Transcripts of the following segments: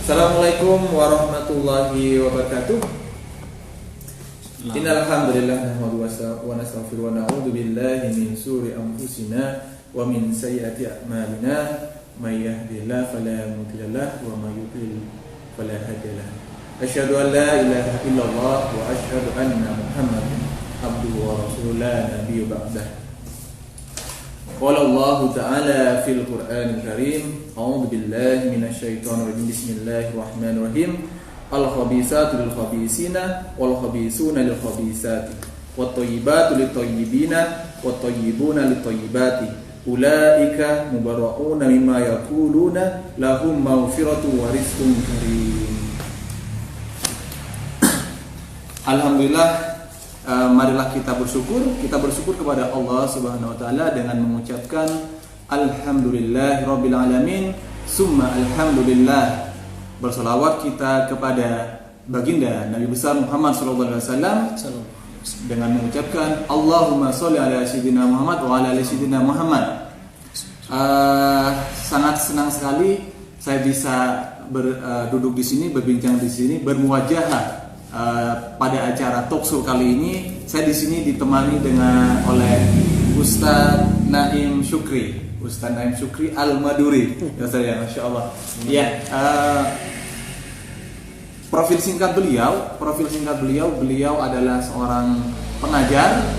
Assalamualaikum warahmatullahi wabarakatuh. Innal hamdalillah nahmaduhu wa nastaghfiruh wa na'udzu billahi min shururi anfusina wa min sayyiati a'malina. May yahdihillahu fala mudilla lahu wa may yudlil fala hadiya lahu. Asyhadu an la ilaha illallah wa asyhadu anna Muhammadan abduhu wa rasuluhu la nabiyya ba'dahu. Qala Allah Ta'ala fil Qur'anil Karim, a'udzu billahi minasyaitonir rajim. Bismillahirrahmanirrahim. Al-khabisatu lil khabisina wal khabisuna lil khabisati wat thayyibatu lit thayyibina wat thayyibuna lit thayyibati. Ulaika mubarra'una mimma yaquluna lahum maghfiratu wa rizqun karim. Alhamdulillah. Marilah kita bersyukur kepada Allah Subhanahu wa taala dengan mengucapkan alhamdulillahirabbil alamin summa alhamdulillah. Berselawat kita kepada baginda Nabi besar Muhammad sallallahu alaihi wasallam dengan mengucapkan Allahumma sholli ala sayyidina Muhammad wa ala ali sayyidina Muhammad. Sangat senang sekali saya bisa duduk di sini, berbincang di sini, bermuwajahah pada acara talkshow kali ini. Saya di sini ditemani oleh Ustaz Naim Syukri Al-Maduri. Ya saya, masya Allah. Ya, profil singkat beliau adalah seorang pengajar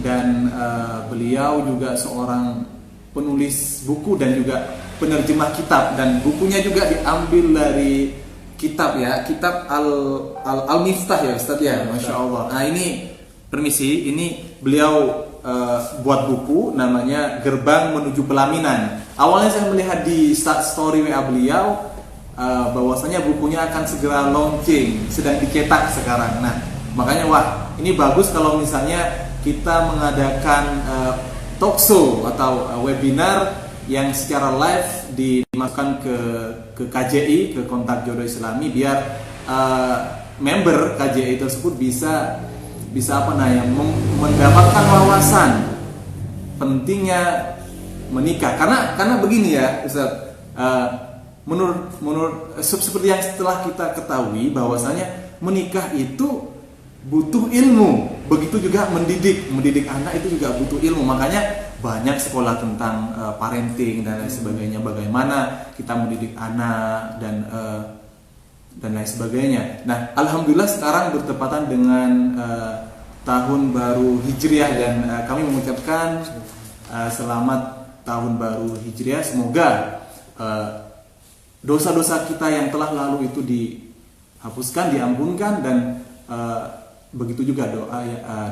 dan beliau juga seorang penulis buku dan juga penerjemah kitab, dan bukunya juga diambil dari kitab Al-Miftah ya Ustaz ya, masya Allah. Nah ini permisi, ini beliau buat buku namanya Gerbang Menuju Pelaminan. Awalnya saya melihat di story WA beliau bahwasanya bukunya akan segera launching, sedang dicetak sekarang. Nah makanya wah ini bagus kalau misalnya kita mengadakan talkshow atau webinar yang secara live dimasukkan ke KJI, ke Kontak Jodoh Islami, biar member KJI tersebut bisa mendapatkan wawasan pentingnya menikah. Karena begini ya Ustaz, menurut seperti yang setelah kita ketahui bahwasanya menikah itu butuh ilmu, begitu juga mendidik anak itu juga butuh ilmu. Makanya banyak sekolah tentang parenting dan lain sebagainya, bagaimana kita mendidik anak dan lain sebagainya. Nah, alhamdulillah sekarang bertepatan dengan tahun baru Hijriah, dan kami mengucapkan selamat tahun baru Hijriah. Semoga dosa-dosa kita yang telah lalu itu dihapuskan, diampunkan, dan begitu juga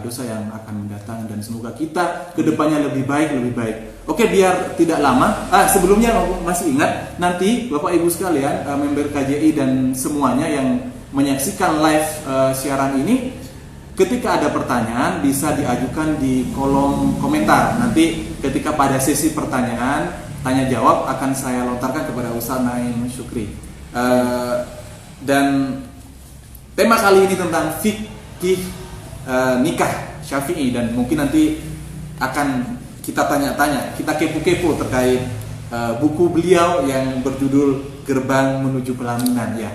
dosa yang akan mendatang, dan semoga kita kedepannya lebih baik. Oke, biar tidak lama, sebelumnya masih ingat nanti Bapak Ibu sekalian, member KJI dan semuanya yang menyaksikan live siaran ini, ketika ada pertanyaan bisa diajukan di kolom komentar. Nanti ketika pada sesi pertanyaan tanya jawab akan saya lontarkan kepada Ustaz Naim Syukri. Dan tema kali ini tentang nikah Syafi'i, dan mungkin nanti akan kita tanya-tanya, kita kepo-kepo terkait buku beliau yang berjudul Gerbang Menuju Pelaminan ya.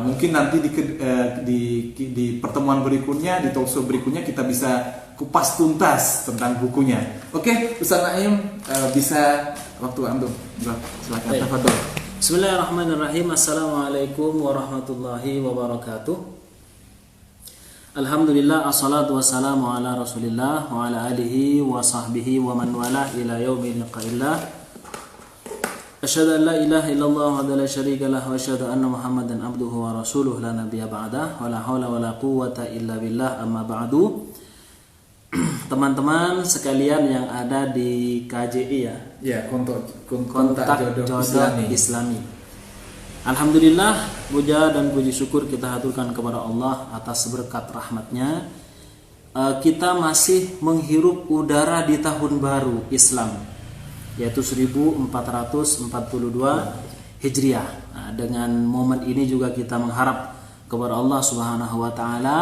Mungkin nanti di pertemuan berikutnya, di talkshow berikutnya kita bisa kupas tuntas tentang bukunya. Oke, Ustaz Naim, bisa waktu antum. Silakan. Tafadhol. Bismillahirrahmanirrahim. Assalamualaikum warahmatullahi wabarakatuh. Alhamdulillah, assalatu wassalamu ala rasulillah wa ala alihi wa sahbihi wa man wala ila yaumil liqa'illah. Asyhadu an la ilaha illallah wa la syarika lah, wa asyhadu anna Muhammadan abduhu wa rasuluh la nabiyya ba'dah, wa la haula wa la quwwata illa billah, amma ba'du. Teman-teman sekalian yang ada di KJI ya, Kontak Jodoh Islami. Alhamdulillah, puja dan puji syukur kita haturkan kepada Allah atas berkat rahmatnya. Kita masih menghirup udara di tahun baru Islam, yaitu 1442 Hijriah. Nah, dengan momen ini juga kita mengharap kepada Allah Subhanahu wa taala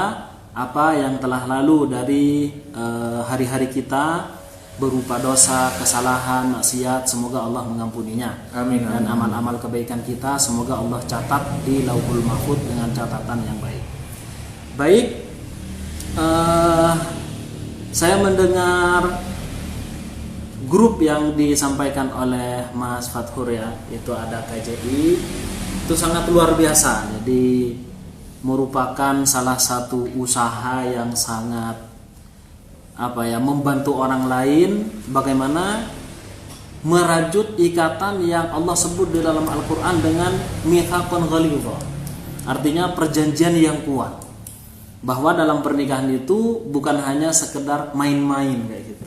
apa yang telah lalu dari hari-hari kita berupa dosa, kesalahan, maksiat, semoga Allah mengampuninya. Amin. Dan amal-amal kebaikan kita semoga Allah catat di Lauhul Mahfuz dengan catatan yang baik. Baik, saya mendengar grup yang disampaikan oleh Mas Fathur ya, itu ada KJI, itu sangat luar biasa. Jadi merupakan salah satu usaha yang sangat membantu orang lain bagaimana merajut ikatan yang Allah sebut di dalam Al-Qur'an dengan mitsaqan ghalidha. Artinya perjanjian yang kuat. Bahwa dalam pernikahan itu bukan hanya sekedar main-main kayak gitu.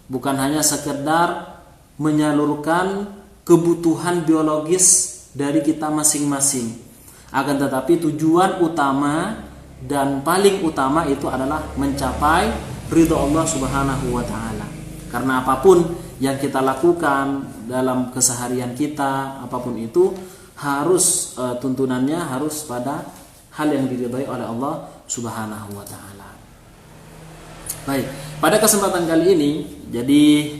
Bukan hanya sekedar menyalurkan kebutuhan biologis dari kita masing-masing. Akan tetapi tujuan utama dan paling utama itu adalah mencapai ridho Allah Subhanahu wa taala. Karena apapun yang kita lakukan dalam keseharian kita, apapun itu harus tuntunannya harus pada hal yang diridhai oleh Allah Subhanahu wa taala. Baik, pada kesempatan kali ini jadi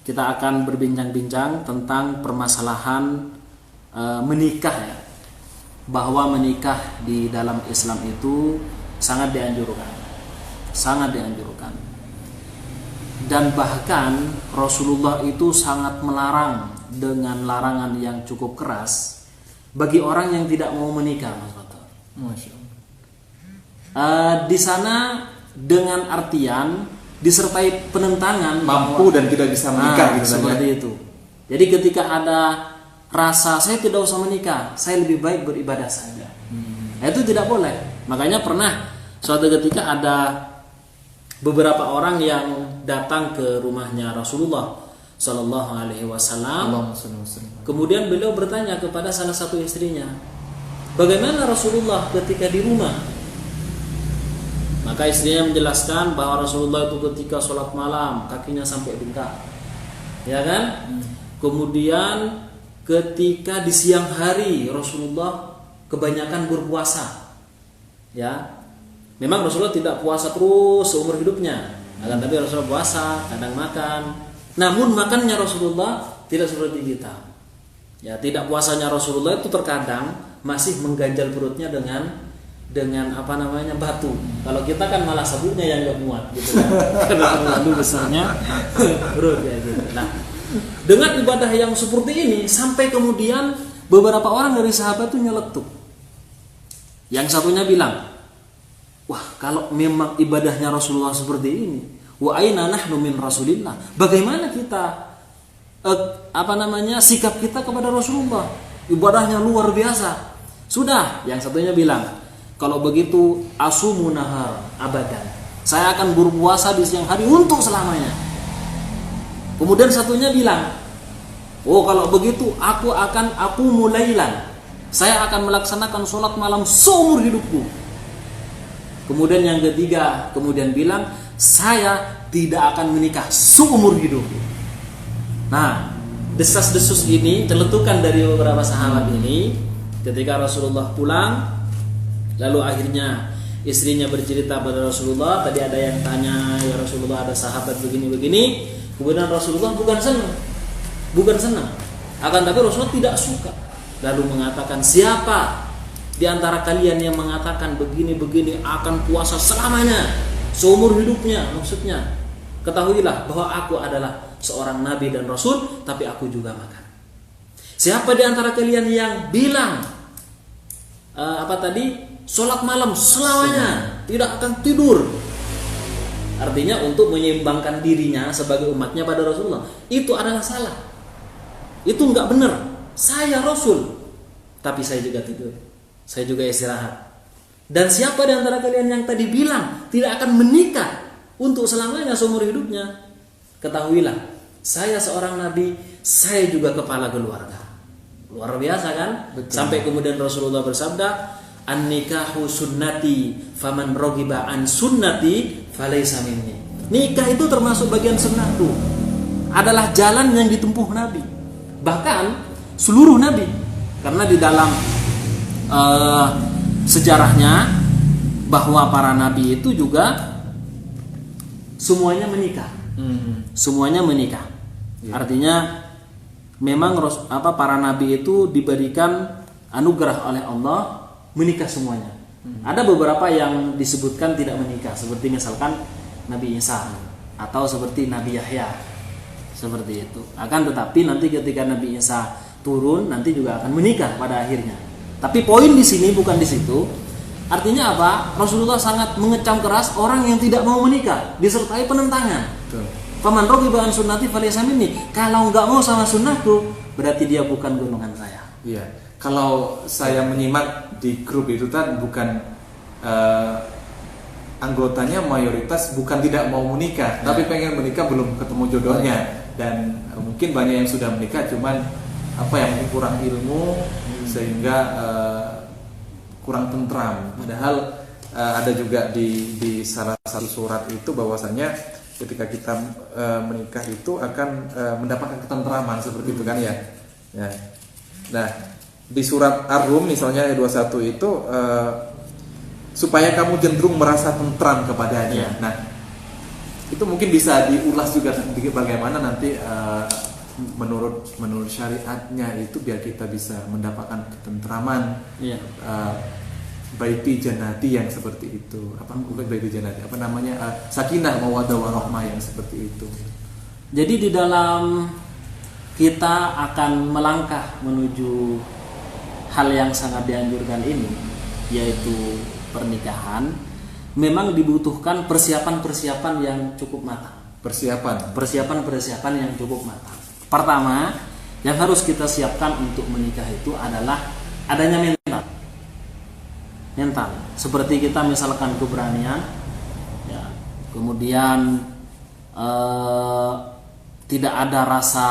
kita akan berbincang-bincang tentang permasalahan menikah ya. Bahwa menikah di dalam Islam itu sangat dianjurkan. Sangat dianjurkan. Dan bahkan Rasulullah itu sangat melarang dengan larangan yang cukup keras bagi orang yang tidak mau menikah, Mas Fathur. Masya Allah. Di sana dengan artian disertai penentangan mampu dan tidak bisa menikah gitu seperti ya. itu. Jadi ketika ada rasa saya tidak usah menikah, saya lebih baik beribadah saja. Itu tidak boleh. Makanya pernah suatu ketika ada beberapa orang yang datang ke rumahnya Rasulullah Sallallahu Alaihi Wasallam. Kemudian beliau bertanya kepada salah satu istrinya, bagaimana Rasulullah ketika di rumah? Maka istrinya menjelaskan bahwa Rasulullah itu ketika sholat malam kakinya sampai bengkak, ya kan? Kemudian ketika di siang hari Rasulullah kebanyakan berpuasa, ya. Memang Rasulullah tidak puasa terus seumur hidupnya, akan tapi Rasulullah puasa, kadang makan. Namun makannya Rasulullah tidak seperti kita. Ya, tidak puasanya Rasulullah itu terkadang masih mengganjal perutnya dengan batu. Kalau kita kan malah sabunnya yang enggak muat gitu kan. Karena terlalu besarnya perut ya gitu. Nah, dengan ibadah yang seperti ini sampai kemudian beberapa orang dari sahabat itu nyeletuk. Yang satunya bilang, wah, kalau memang ibadahnya Rasulullah seperti ini, wa aina nahnu min Rasulillah. Bagaimana kita sikap kita kepada Rasulullah? Ibadahnya luar biasa. Sudah, yang satunya bilang, kalau begitu asumu nahar abadan. Saya akan berpuasa di siang hari untuk selamanya. Kemudian satunya bilang, oh kalau begitu aku mulailan. Saya akan melaksanakan sholat malam seumur hidupku. Kemudian yang ketiga kemudian bilang, saya tidak akan menikah seumur hidup. Nah, desas-desus ini celetukan dari beberapa sahabat ini ketika Rasulullah pulang. Lalu akhirnya istrinya bercerita pada Rasulullah, tadi ada yang tanya, ya Rasulullah ada sahabat begini-begini. Kemudian Rasulullah bukan senang, akan tapi Rasulullah tidak suka. Lalu mengatakan, siapa di antara kalian yang mengatakan begini-begini akan puasa selamanya, seumur hidupnya, maksudnya ketahuilah bahwa aku adalah seorang nabi dan rasul, tapi aku juga makan. Siapa di antara kalian yang bilang sholat malam selamanya, tidak akan tidur, artinya untuk menyeimbangkan dirinya sebagai umatnya pada Rasulullah, itu adalah salah, itu enggak benar. Saya rasul, tapi saya juga tidur, saya juga istirahat. Dan siapa di antara kalian yang tadi bilang tidak akan menikah untuk selamanya seumur hidupnya, ketahuilah saya seorang nabi, saya juga kepala keluarga. Luar biasa kan? Betul. Sampai kemudian Rasulullah bersabda, an-nikahu sunnati faman raghiba an sunnati falaysa minni. Nikah itu termasuk bagian sunnahku, adalah jalan yang ditempuh nabi, bahkan seluruh nabi. Karena di dalam sejarahnya bahwa para nabi itu juga semuanya menikah. Semuanya menikah. Artinya memang para nabi itu diberikan anugerah oleh Allah menikah semuanya. Ada beberapa yang disebutkan tidak menikah, seperti misalkan Nabi Isa atau seperti Nabi Yahya, seperti itu. Akan tetapi nanti ketika Nabi Isa turun nanti juga akan menikah pada akhirnya. Tapi poin di sini bukan di situ. Artinya apa? Rasulullah sangat mengecam keras orang yang tidak mau menikah disertai penentangan. Faman raghiba an sunnati falaysa minni. Kalau nggak mau sama sunnahku, berarti dia bukan golongan saya. Iya. Kalau saya menyimak di grup itu bukan anggotanya mayoritas bukan tidak mau menikah, tapi pengen menikah belum ketemu jodohnya. Dan mungkin banyak yang sudah menikah, cuman mungkin kurang ilmu sehingga kurang tentram. Padahal ada juga di salah satu surat itu bahwasanya ketika kita menikah itu akan mendapatkan ketentraman seperti itu kan ya. Nah, di surat Ar-Rum misalnya ayat 21 itu supaya kamu cenderung merasa tentram kepadanya. Nah, itu mungkin bisa diulas juga sedikit bagaimana nanti menurut syariatnya itu biar kita bisa mendapatkan ketentraman. Baiti janati yang seperti itu. Bukan baiti janati, sakinah mawaddah warahmah yang seperti itu. Jadi di dalam kita akan melangkah menuju hal yang sangat dianjurkan ini, yaitu pernikahan, memang dibutuhkan persiapan-persiapan yang cukup matang. Persiapan yang cukup matang. Pertama, yang harus kita siapkan untuk menikah itu adalah adanya mental. Seperti kita misalkan keberanian, kemudian tidak ada rasa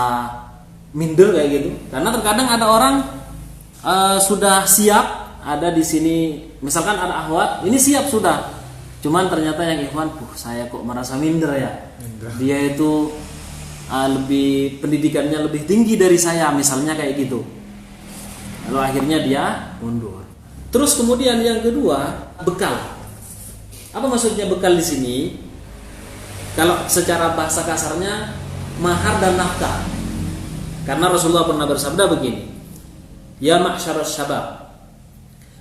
minder kayak gitu. Karena terkadang ada orang sudah siap ada di sini, misalkan ada akhwat, ini siap sudah. Cuman ternyata yang ikhwan, saya kok merasa minder ya. Dia itu lebih pendidikannya lebih tinggi dari saya, misalnya kayak gitu. Lalu akhirnya dia mundur. Terus kemudian yang kedua, bekal. Apa maksudnya bekal di sini? Kalau secara bahasa kasarnya mahar dan nafkah. Karena Rasulullah pernah bersabda begini, ya ma'syarasy syabab,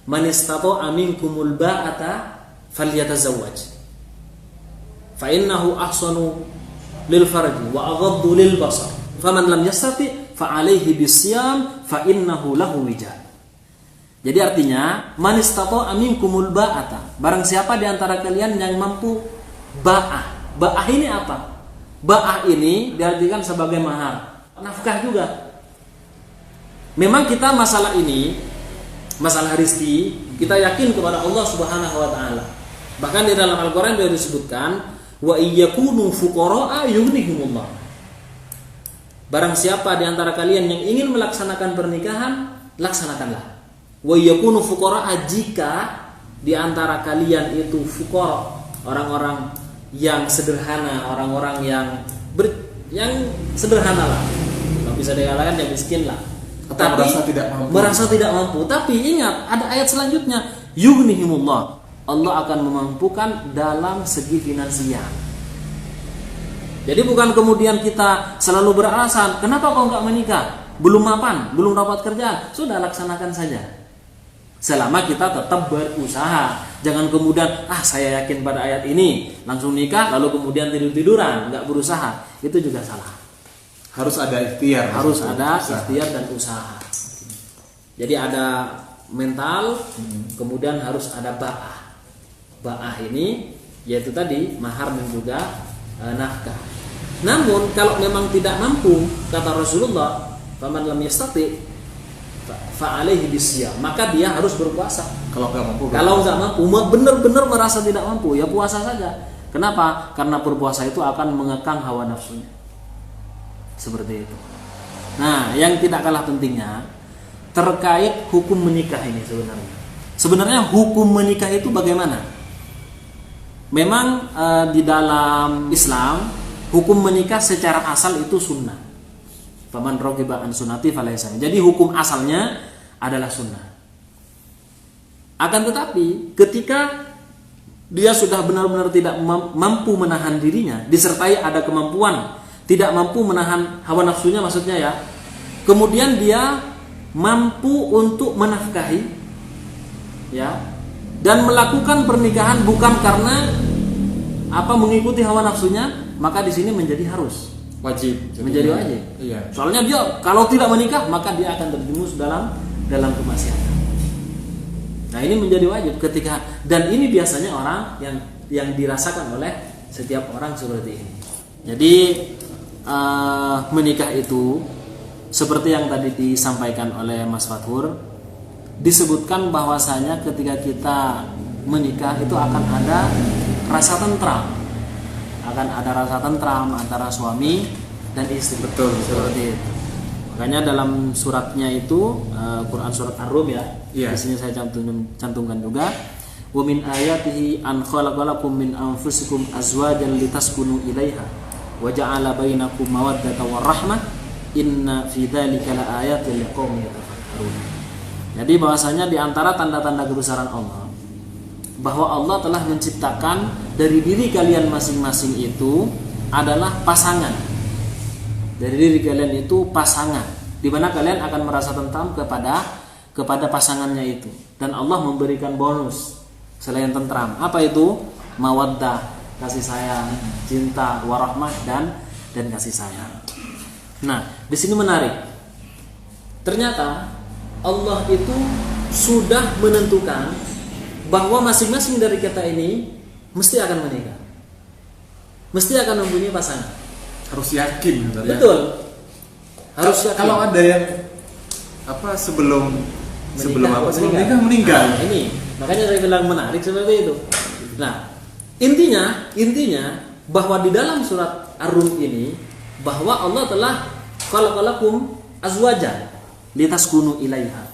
man istata'a minkumul ba'ata falyatazawwaj. Fa innahu ahsanu lil farji wa aghaddu lil basar. Faman lam yastati' fa 'alaihi bisyam fa innahu lahu wija. Jadi artinya man istata'a minkumul ba'ata, barang siapa di antara kalian yang mampu ba'ah. Ba'ah ini apa? Ba'ah ini diartikan sebagai mahar, nafkah juga. Memang kita masalah ini, masalah rizki, kita yakin kepada Allah Subhanahu wa taala. Bahkan di dalam Al-Qur'an sudah disebutkan, wa iyyakunu fuqara'a yughnihumullah. Barang siapa di antara kalian yang ingin melaksanakan pernikahan, laksanakanlah. Wa iyyakunu fuqara'a, jika di antara kalian itu fuqara, orang-orang yang sederhana, orang-orang yang sederhana lah. Kalau bisa dikatakan yang miskin lah. Tapi merasa tidak mampu. Tapi ingat, ada ayat selanjutnya, yughnihimullah. Allah akan memampukan dalam segi finansial. Jadi bukan kemudian kita selalu beralasan, kenapa kau enggak menikah? Belum mapan, belum dapat kerjaan. Sudah laksanakan saja. Selama kita tetap berusaha. Jangan kemudian, saya yakin pada ayat ini, langsung nikah, lalu kemudian tidur-tiduran, enggak berusaha. Itu juga salah. Harus ada ikhtiar. Harus ada ikhtiar dan usaha. Jadi ada mental, kemudian harus ada ba'ah. Ba'ah ini yaitu tadi mahar dan juga nafkah. Namun kalau memang tidak mampu, kata Rasulullah, faman lam yastati fa alaihi bisyam, maka dia harus berpuasa. Kalau nggak mampu, benar-benar merasa tidak mampu, ya puasa saja. Kenapa? Karena berpuasa itu akan mengekang hawa nafsunya. Seperti itu. Nah, yang tidak kalah pentingnya terkait hukum menikah ini sebenarnya. Sebenarnya hukum menikah itu bagaimana? Memang di dalam Islam hukum menikah secara asal itu sunnah. Faman raghiba an sunnati falaysa. Jadi hukum asalnya adalah sunnah. Akan tetapi ketika dia sudah benar-benar tidak mampu menahan dirinya, disertai ada kemampuan, tidak mampu menahan hawa nafsunya maksudnya ya. Kemudian dia mampu untuk menafkahi ya, dan melakukan pernikahan bukan karena mengikuti hawa nafsunya, maka di sini menjadi harus wajib. Menjadi wajib. Iya. Soalnya dia kalau tidak menikah maka dia akan terjerumus dalam kemaksiatan. Nah, ini menjadi wajib ketika, dan ini biasanya orang yang dirasakan oleh setiap orang seperti ini. Jadi menikah itu seperti yang tadi disampaikan oleh Mas Fathur, disebutkan bahwasanya ketika kita menikah itu akan ada rasa tentram, antara suami dan istri. Betul. Seperti itu. Makanya dalam suratnya itu Quran surat Ar-Rum ya. Yeah. Di sini saya cantumkan juga. Wa min ayatihi an khalaqalakum min anfusikum azwajan litaskunu ilaiha wa ja'ala bainakum mawaddatan warahmah inna fi dzalika laayatin liqaumin yatafakkarun. Jadi bahwasanya di antara tanda-tanda kebesaran Allah bahwa Allah telah menciptakan dari diri kalian masing-masing itu adalah pasangan. Dari diri kalian itu pasangan, di mana kalian akan merasa tentram kepada pasangannya itu. Dan Allah memberikan bonus selain tentram. Apa itu? Mawaddah, kasih sayang, cinta, warahmah dan kasih sayang. Nah, di sini menarik. Ternyata Allah itu sudah menentukan bahwa masing-masing dari kita ini mesti akan menikah, mesti akan mempunyai pasangan. Harus yakin. Betul. Harus yakin. Kalau ada yang sebelum nikah meninggal. Nah, ini makanya saya bilang menarik seperti itu. Nah, intinya bahwa di dalam surat Ar-Rum ini bahwa Allah telah khalaqalakum azwajan litaskunu ilaiha.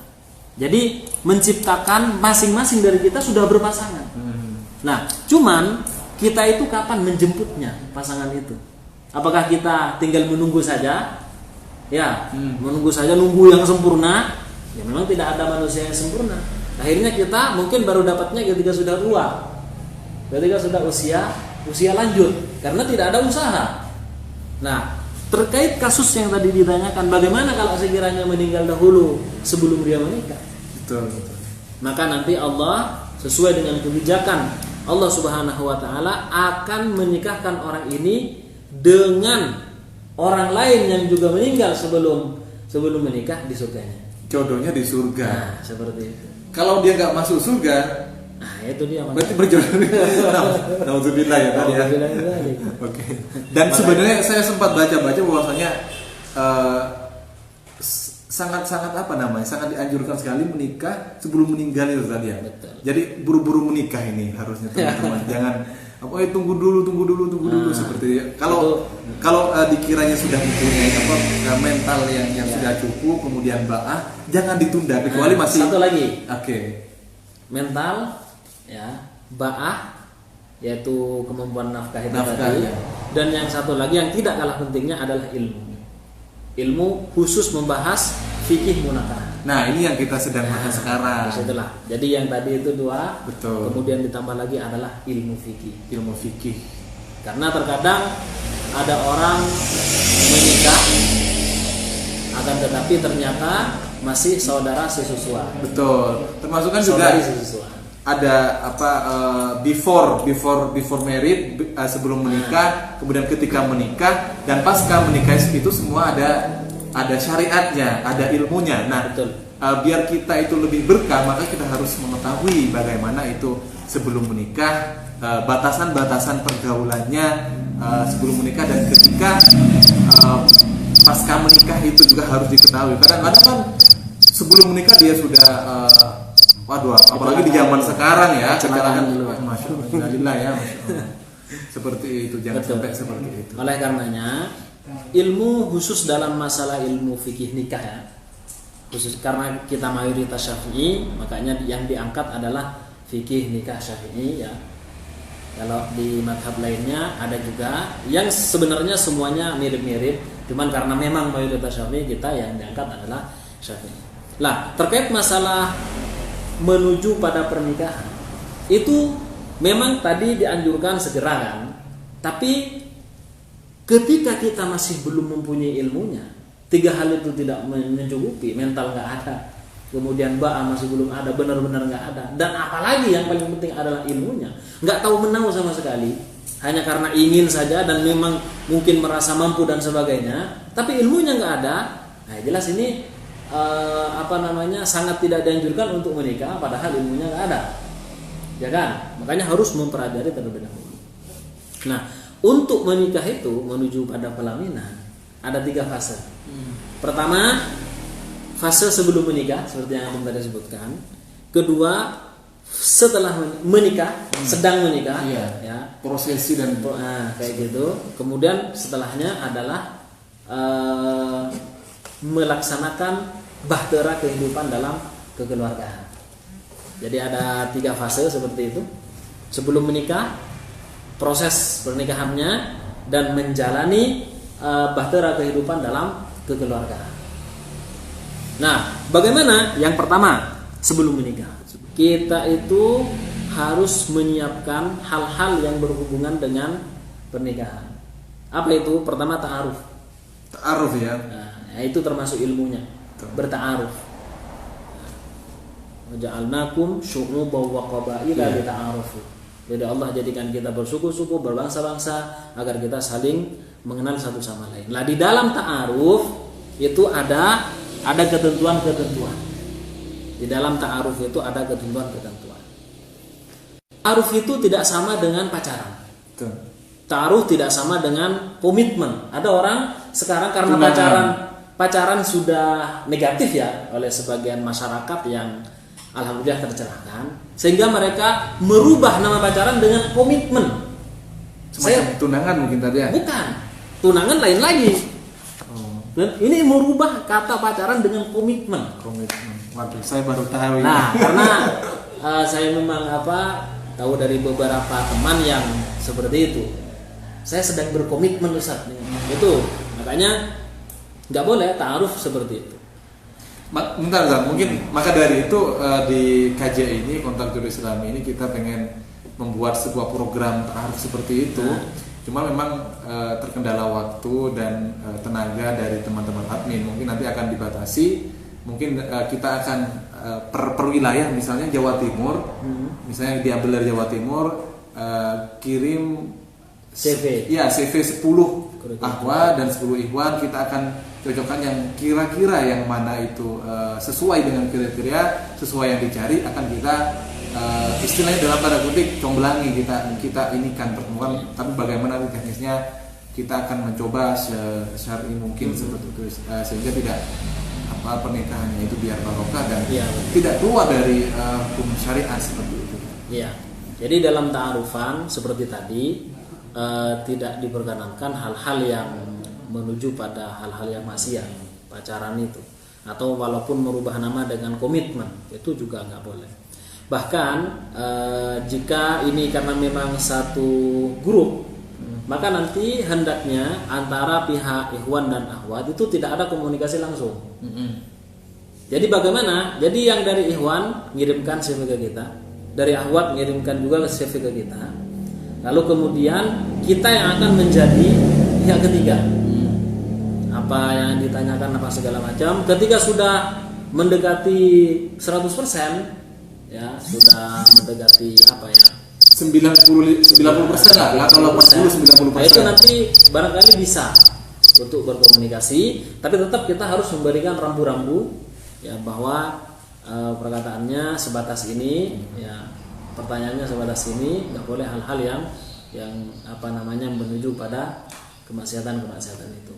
Jadi menciptakan masing-masing dari kita sudah berpasangan. Nah, cuman kita itu kapan menjemputnya pasangan itu? Apakah kita tinggal menunggu saja? Ya, menunggu saja, nunggu yang sempurna. Ya memang tidak ada manusia yang sempurna. Akhirnya kita mungkin baru dapatnya ketika sudah tua, ketika sudah usia lanjut, karena tidak ada usaha. Nah, terkait kasus yang tadi ditanyakan, bagaimana kalau sekiranya meninggal dahulu sebelum dia menikah? Betul. Maka nanti Allah sesuai dengan kebijakan Allah Subhanahu wa taala akan menikahkan orang ini dengan orang lain yang juga meninggal sebelum menikah di surganya. Jodohnya di surga. Nah, seperti itu. Kalau dia nggak masuk surga, itu dia. Berarti berjodoh. Nauzubillah ya tadi ya. Oke. Dan sebenarnya saya sempat baca-baca bahwasanya sangat sangat dianjurkan sekali menikah sebelum meninggal itu tadi ya. Betul. Jadi buru-buru menikah ini harusnya teman-teman. Jangan tunggu dulu seperti kalau dikiranya sudah mempunyai mental yang sudah cukup, kemudian ba'ah, jangan ditunda kecuali masih satu lagi. Oke. Mental ya, ba'ah yaitu kemampuan nafkah tadi. Ya. Dan yang satu lagi yang tidak kalah pentingnya adalah ilmu khusus membahas fikih munakaah. Nah, ini yang kita sedang bahas sekarang. Itulah. Jadi yang tadi itu dua, betul. Kemudian ditambah lagi adalah ilmu fikih. Karena terkadang ada orang menikah akan tetapi ternyata masih saudara sesusua. Betul. Termasuk kan juga ada before married, sebelum menikah, kemudian ketika menikah dan pasca menikah itu semua ada syariatnya, ada ilmunya. Nah, biar kita itu lebih berkah, maka kita harus mengetahui bagaimana itu sebelum menikah, batasan-batasan pergaulannya sebelum menikah dan ketika pasca menikah itu juga harus diketahui. Kadang-kadang kan sebelum menikah dia sudah apalagi di zaman sekarang ya, Masya Allah ya, seperti itu, jangan sampai seperti itu. Oleh karenanya ilmu khusus dalam masalah ilmu fikih nikah ya, khusus karena kita mayoritas Syafi'i, makanya yang diangkat adalah fikih nikah Syafi'i ya. Kalau di madhab lainnya ada juga yang sebenarnya semuanya mirip-mirip, cuman karena memang mayoritas Syafi'i, kita yang diangkat adalah Syafi'i. Lah, terkait masalah menuju pada pernikahan itu memang tadi dianjurkan segera kan, tapi ketika kita masih belum mempunyai ilmunya, 3 hal itu tidak mencukupi, mental nggak ada, kemudian ba'a masih belum ada, benar-benar nggak ada, dan apalagi yang paling penting adalah ilmunya, nggak tahu menau sama sekali, hanya karena ingin saja dan memang mungkin merasa mampu dan sebagainya, tapi ilmunya nggak ada. Nah jelas ini sangat tidak dianjurkan untuk menikah padahal ilmunya nggak ada, ya kan? Makanya harus mempelajari terlebih dahulu. Nah, untuk menikah itu menuju pada pelaminan ada 3 fase. Pertama, fase sebelum menikah seperti yang tadi sebutkan. Kedua, setelah menikah, sedang menikah, ya, prosesi dan kayak gitu. Kemudian setelahnya adalah melaksanakan bahtera kehidupan dalam kekeluargaan. Jadi ada 3 fase seperti itu. Sebelum menikah, proses pernikahannya, dan menjalani bahtera kehidupan dalam kekeluargaan. Nah, bagaimana? Yang pertama, sebelum menikah, kita itu harus menyiapkan hal-hal yang berhubungan dengan pernikahan. Apa itu? Pertama, ta'aruf. Ta'aruf ya. Nah, itu termasuk ilmunya. Berta'aruf. Waja'alnakum syu'uban wa qabaila lita'arufu. Jadi Allah jadikan kita bersuku-suku, berbangsa-bangsa agar kita saling mengenal satu sama lain. Nah, di dalam ta'aruf itu ada ketentuan-ketentuan. Di dalam ta'aruf itu ada ketentuan-ketentuan. Ta'aruf itu tidak sama dengan pacaran. Ta'aruf tidak sama dengan komitmen. Ada orang sekarang karena pacaran sudah negatif ya oleh sebagian masyarakat yang alhamdulillah tercerahkan, sehingga mereka merubah nama pacaran dengan komitmen. Tunangan mungkin tadi ya? Bukan, tunangan lain lagi. Dan ini merubah kata pacaran dengan komitmen. Waduh, saya baru tahu. Nah, karena saya memang tahu dari beberapa teman yang seperti itu. Saya sedang berkomitmen Ustaz. Itu makanya nggak boleh ta'aruf seperti itu. Bentar Ustaz, mungkin maka dari itu di KJ ini, Kontak Jodoh Islami ini, kita pengen membuat sebuah program ta'aruf seperti itu. Cuma memang terkendala waktu dan tenaga dari teman-teman admin. Mungkin nanti akan dibatasi. Mungkin kita akan per wilayah, misalnya Jawa Timur, misalnya diambil dari Jawa Timur, kirim CV. Ya, CV 10 ahwa dan 10 ikhwan. Kita akan cocokkan yang kira-kira yang mana itu sesuai dengan kriteria, sesuai yang dicari, akan kita istilahnya dalam tanda kutip comblangi, kita ini kan pertemuan, tapi bagaimana teknisnya kita akan mencoba sesyar'i mungkin seperti itu, sehingga tidak pernikahannya itu biar barokah dan tidak keluar dari hukum syariat seperti itu. Iya. Jadi dalam ta'arufan seperti tadi tidak diperkenankan hal-hal yang menuju pada hal-hal yang maksiat, pacaran itu, atau walaupun merubah nama dengan komitmen, itu juga nggak boleh. Bahkan jika ini karena memang satu grup, maka nanti hendaknya antara pihak ikhwan dan akhwat itu tidak ada komunikasi langsung. Jadi bagaimana? Jadi yang dari ikhwan ngirimkan CV ke kita, dari akhwat ngirimkan juga CV ke kita, lalu kemudian kita yang akan menjadi pihak ketiga. Apa yang ditanyakan apa segala macam, ketika sudah mendekati 100%, ya sudah mendekati 90% lah, atau 80-90%. Nah, itu nanti barangkali bisa untuk berkomunikasi, tapi tetap kita harus memberikan rambu-rambu ya, bahwa perkataannya sebatas ini, ya pertanyaannya sebatas ini, nggak boleh hal-hal yang menuju pada kemaksiatan itu.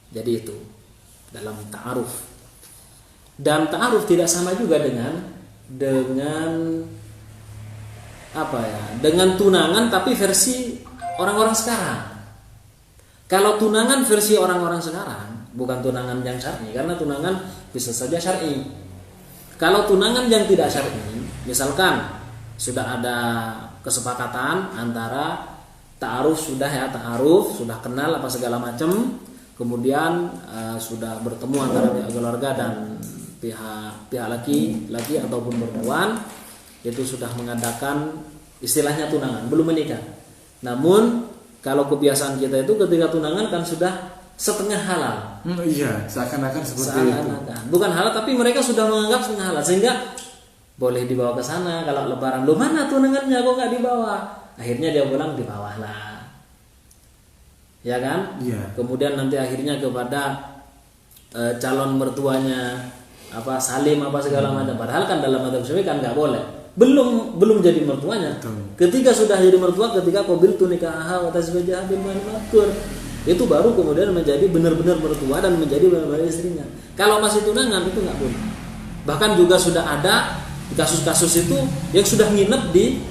Jadi itu dalam ta'aruf. Dan ta'aruf tidak sama juga dengan tunangan tapi versi orang-orang sekarang. Kalau tunangan versi orang-orang sekarang, bukan tunangan yang syar'i, karena tunangan bisa saja syar'i. Kalau tunangan yang tidak syar'i, misalkan sudah ada kesepakatan antara ta'aruf, sudah kenal apa segala macam, kemudian sudah bertemu antara pihak keluarga dan pihak laki ataupun perempuan, itu sudah mengadakan istilahnya tunangan, belum menikah. Namun kalau kebiasaan kita itu ketika tunangan kan sudah setengah halal. Iya, seakan-akan seperti itu. Bukan halal tapi mereka sudah menganggap setengah halal, sehingga boleh dibawa ke sana kalau lebaran. Loh, mana tunangannya kok nggak dibawa? Akhirnya dia pulang di bawah lah. Ya kan? Iya. Kemudian nanti akhirnya kepada calon mertuanya salim segala macam. Padahal kan dalam madzhab Syafi'i kan nggak boleh. Belum jadi mertuanya. Betul. Ketika sudah jadi mertua, ketika qabiltu nikahaha wa tazwajaha bil makur, itu baru kemudian menjadi benar-benar mertua dan menjadi benar-benar istrinya. Kalau masih tunangan itu nggak boleh. Bahkan juga sudah ada kasus-kasus itu yang sudah nginep di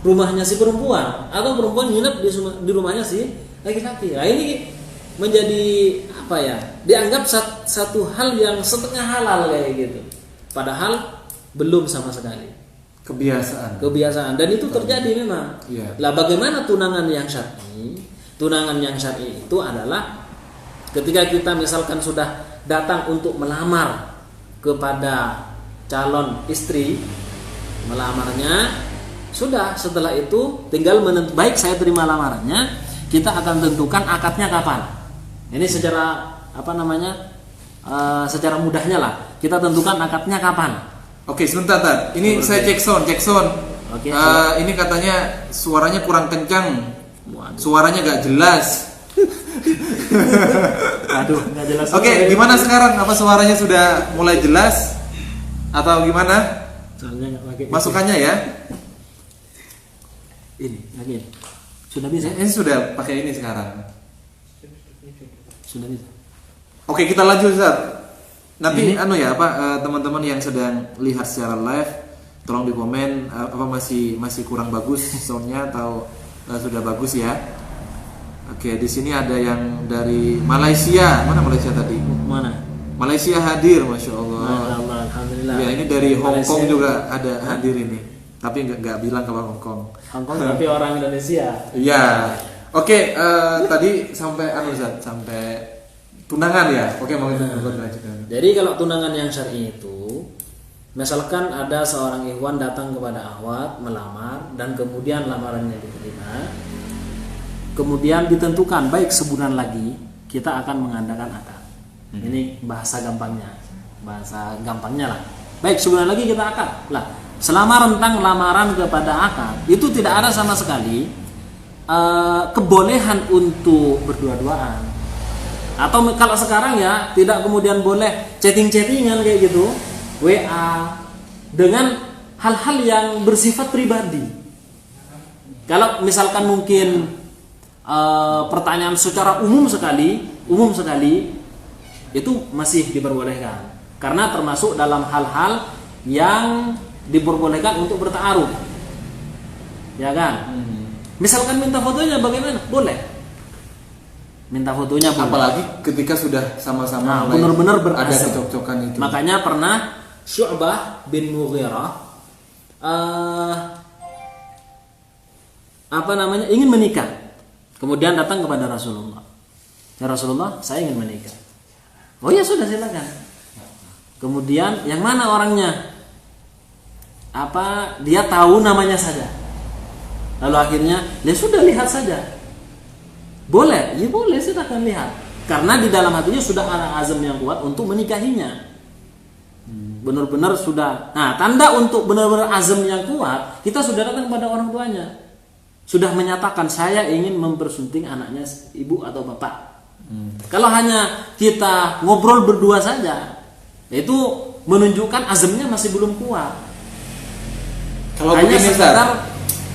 rumahnya si perempuan atau perempuan nginep di rumahnya si laki-laki. Nah, ini menjadi dianggap satu hal yang setengah halal kayak gitu. Padahal belum sama sekali. Kebiasaan dan itu terjadi memang. Iya. Lah bagaimana tunangan yang syar'i? Tunangan yang syar'i itu adalah ketika kita misalkan sudah datang untuk melamar kepada calon istri, melamarnya, sudah setelah itu tinggal baik saya terima lamarannya, kita akan tentukan akadnya kapan. Ini secara secara mudahnya lah, kita tentukan akadnya kapan. Oke, sebentar, Tad. Ini saya cek sound. Oke. Ini katanya suaranya kurang kencang. Suaranya gak jelas. Aduh, gak jelas. Oke, gimana sekarang? Apa suaranya sudah mulai jelas? Atau gimana? Soalnya nggak pakai. Masukannya ya. Ini lagi. Sudah bisa? Ini sudah pakai ini sekarang. Sudah bisa. Oke, kita lanjut, Ustaz. Nanti teman-teman yang sedang lihat secara live, tolong di komen masih kurang bagus soundnya atau sudah bagus ya. Oke, di sini ada yang dari Malaysia. Mana Malaysia tadi? Mana? Malaysia hadir, Masya Allah. Masya Allah, Alhamdulillah. Ya, ini dari Hong Kong juga ada hadir ini. Tapi nggak bilang kalau Hong Kong. Tapi orang Indonesia. Iya. Oke, tadi sampai Ustaz, sampai tunangan ya. Oke, mau kita lanjutkan. Jadi kalau tunangan yang syar'i itu, misalkan ada seorang ikhwan datang kepada akhwat melamar dan kemudian lamarannya diterima, kemudian ditentukan baik sebulan lagi kita akan mengadakan akad. Ini bahasa gampangnya lah. Baik sebulan lagi kita akad lah. Selama rentang lamaran kepada akad itu tidak ada sama sekali kebolehan untuk berdua-duaan. Atau kalau sekarang ya tidak kemudian boleh chatting-chattingan kayak gitu, WA dengan hal-hal yang bersifat pribadi. Kalau misalkan mungkin pertanyaan secara umum sekali itu masih diperbolehkan karena termasuk dalam hal-hal yang diperbolehkan untuk bertaaruf, ya kan? Misalkan minta fotonya bagaimana? Boleh. Minta fotonya boleh. Apalagi ketika sudah sama-sama benar-benar ada kecocokkan itu. Makanya pernah Syu'bah bin Mughirah ingin menikah. Kemudian datang kepada Rasulullah. Ya Rasulullah, saya ingin menikah. Oh ya sudah, silakan. Kemudian yang mana orangnya? Dia tahu namanya saja. Lalu akhirnya dia sudah lihat saja. Boleh, ya boleh, silakan lihat. Karena di dalam hatinya sudah ada azam yang kuat untuk menikahinya. Benar-benar sudah. Nah, tanda untuk benar-benar azam yang kuat, kita sudah datang kepada orang tuanya. Sudah menyatakan saya ingin mempersunting anaknya ibu atau bapak. Kalau hanya kita ngobrol berdua saja, itu menunjukkan azamnya masih belum kuat. Kalau hanya begini, sekedar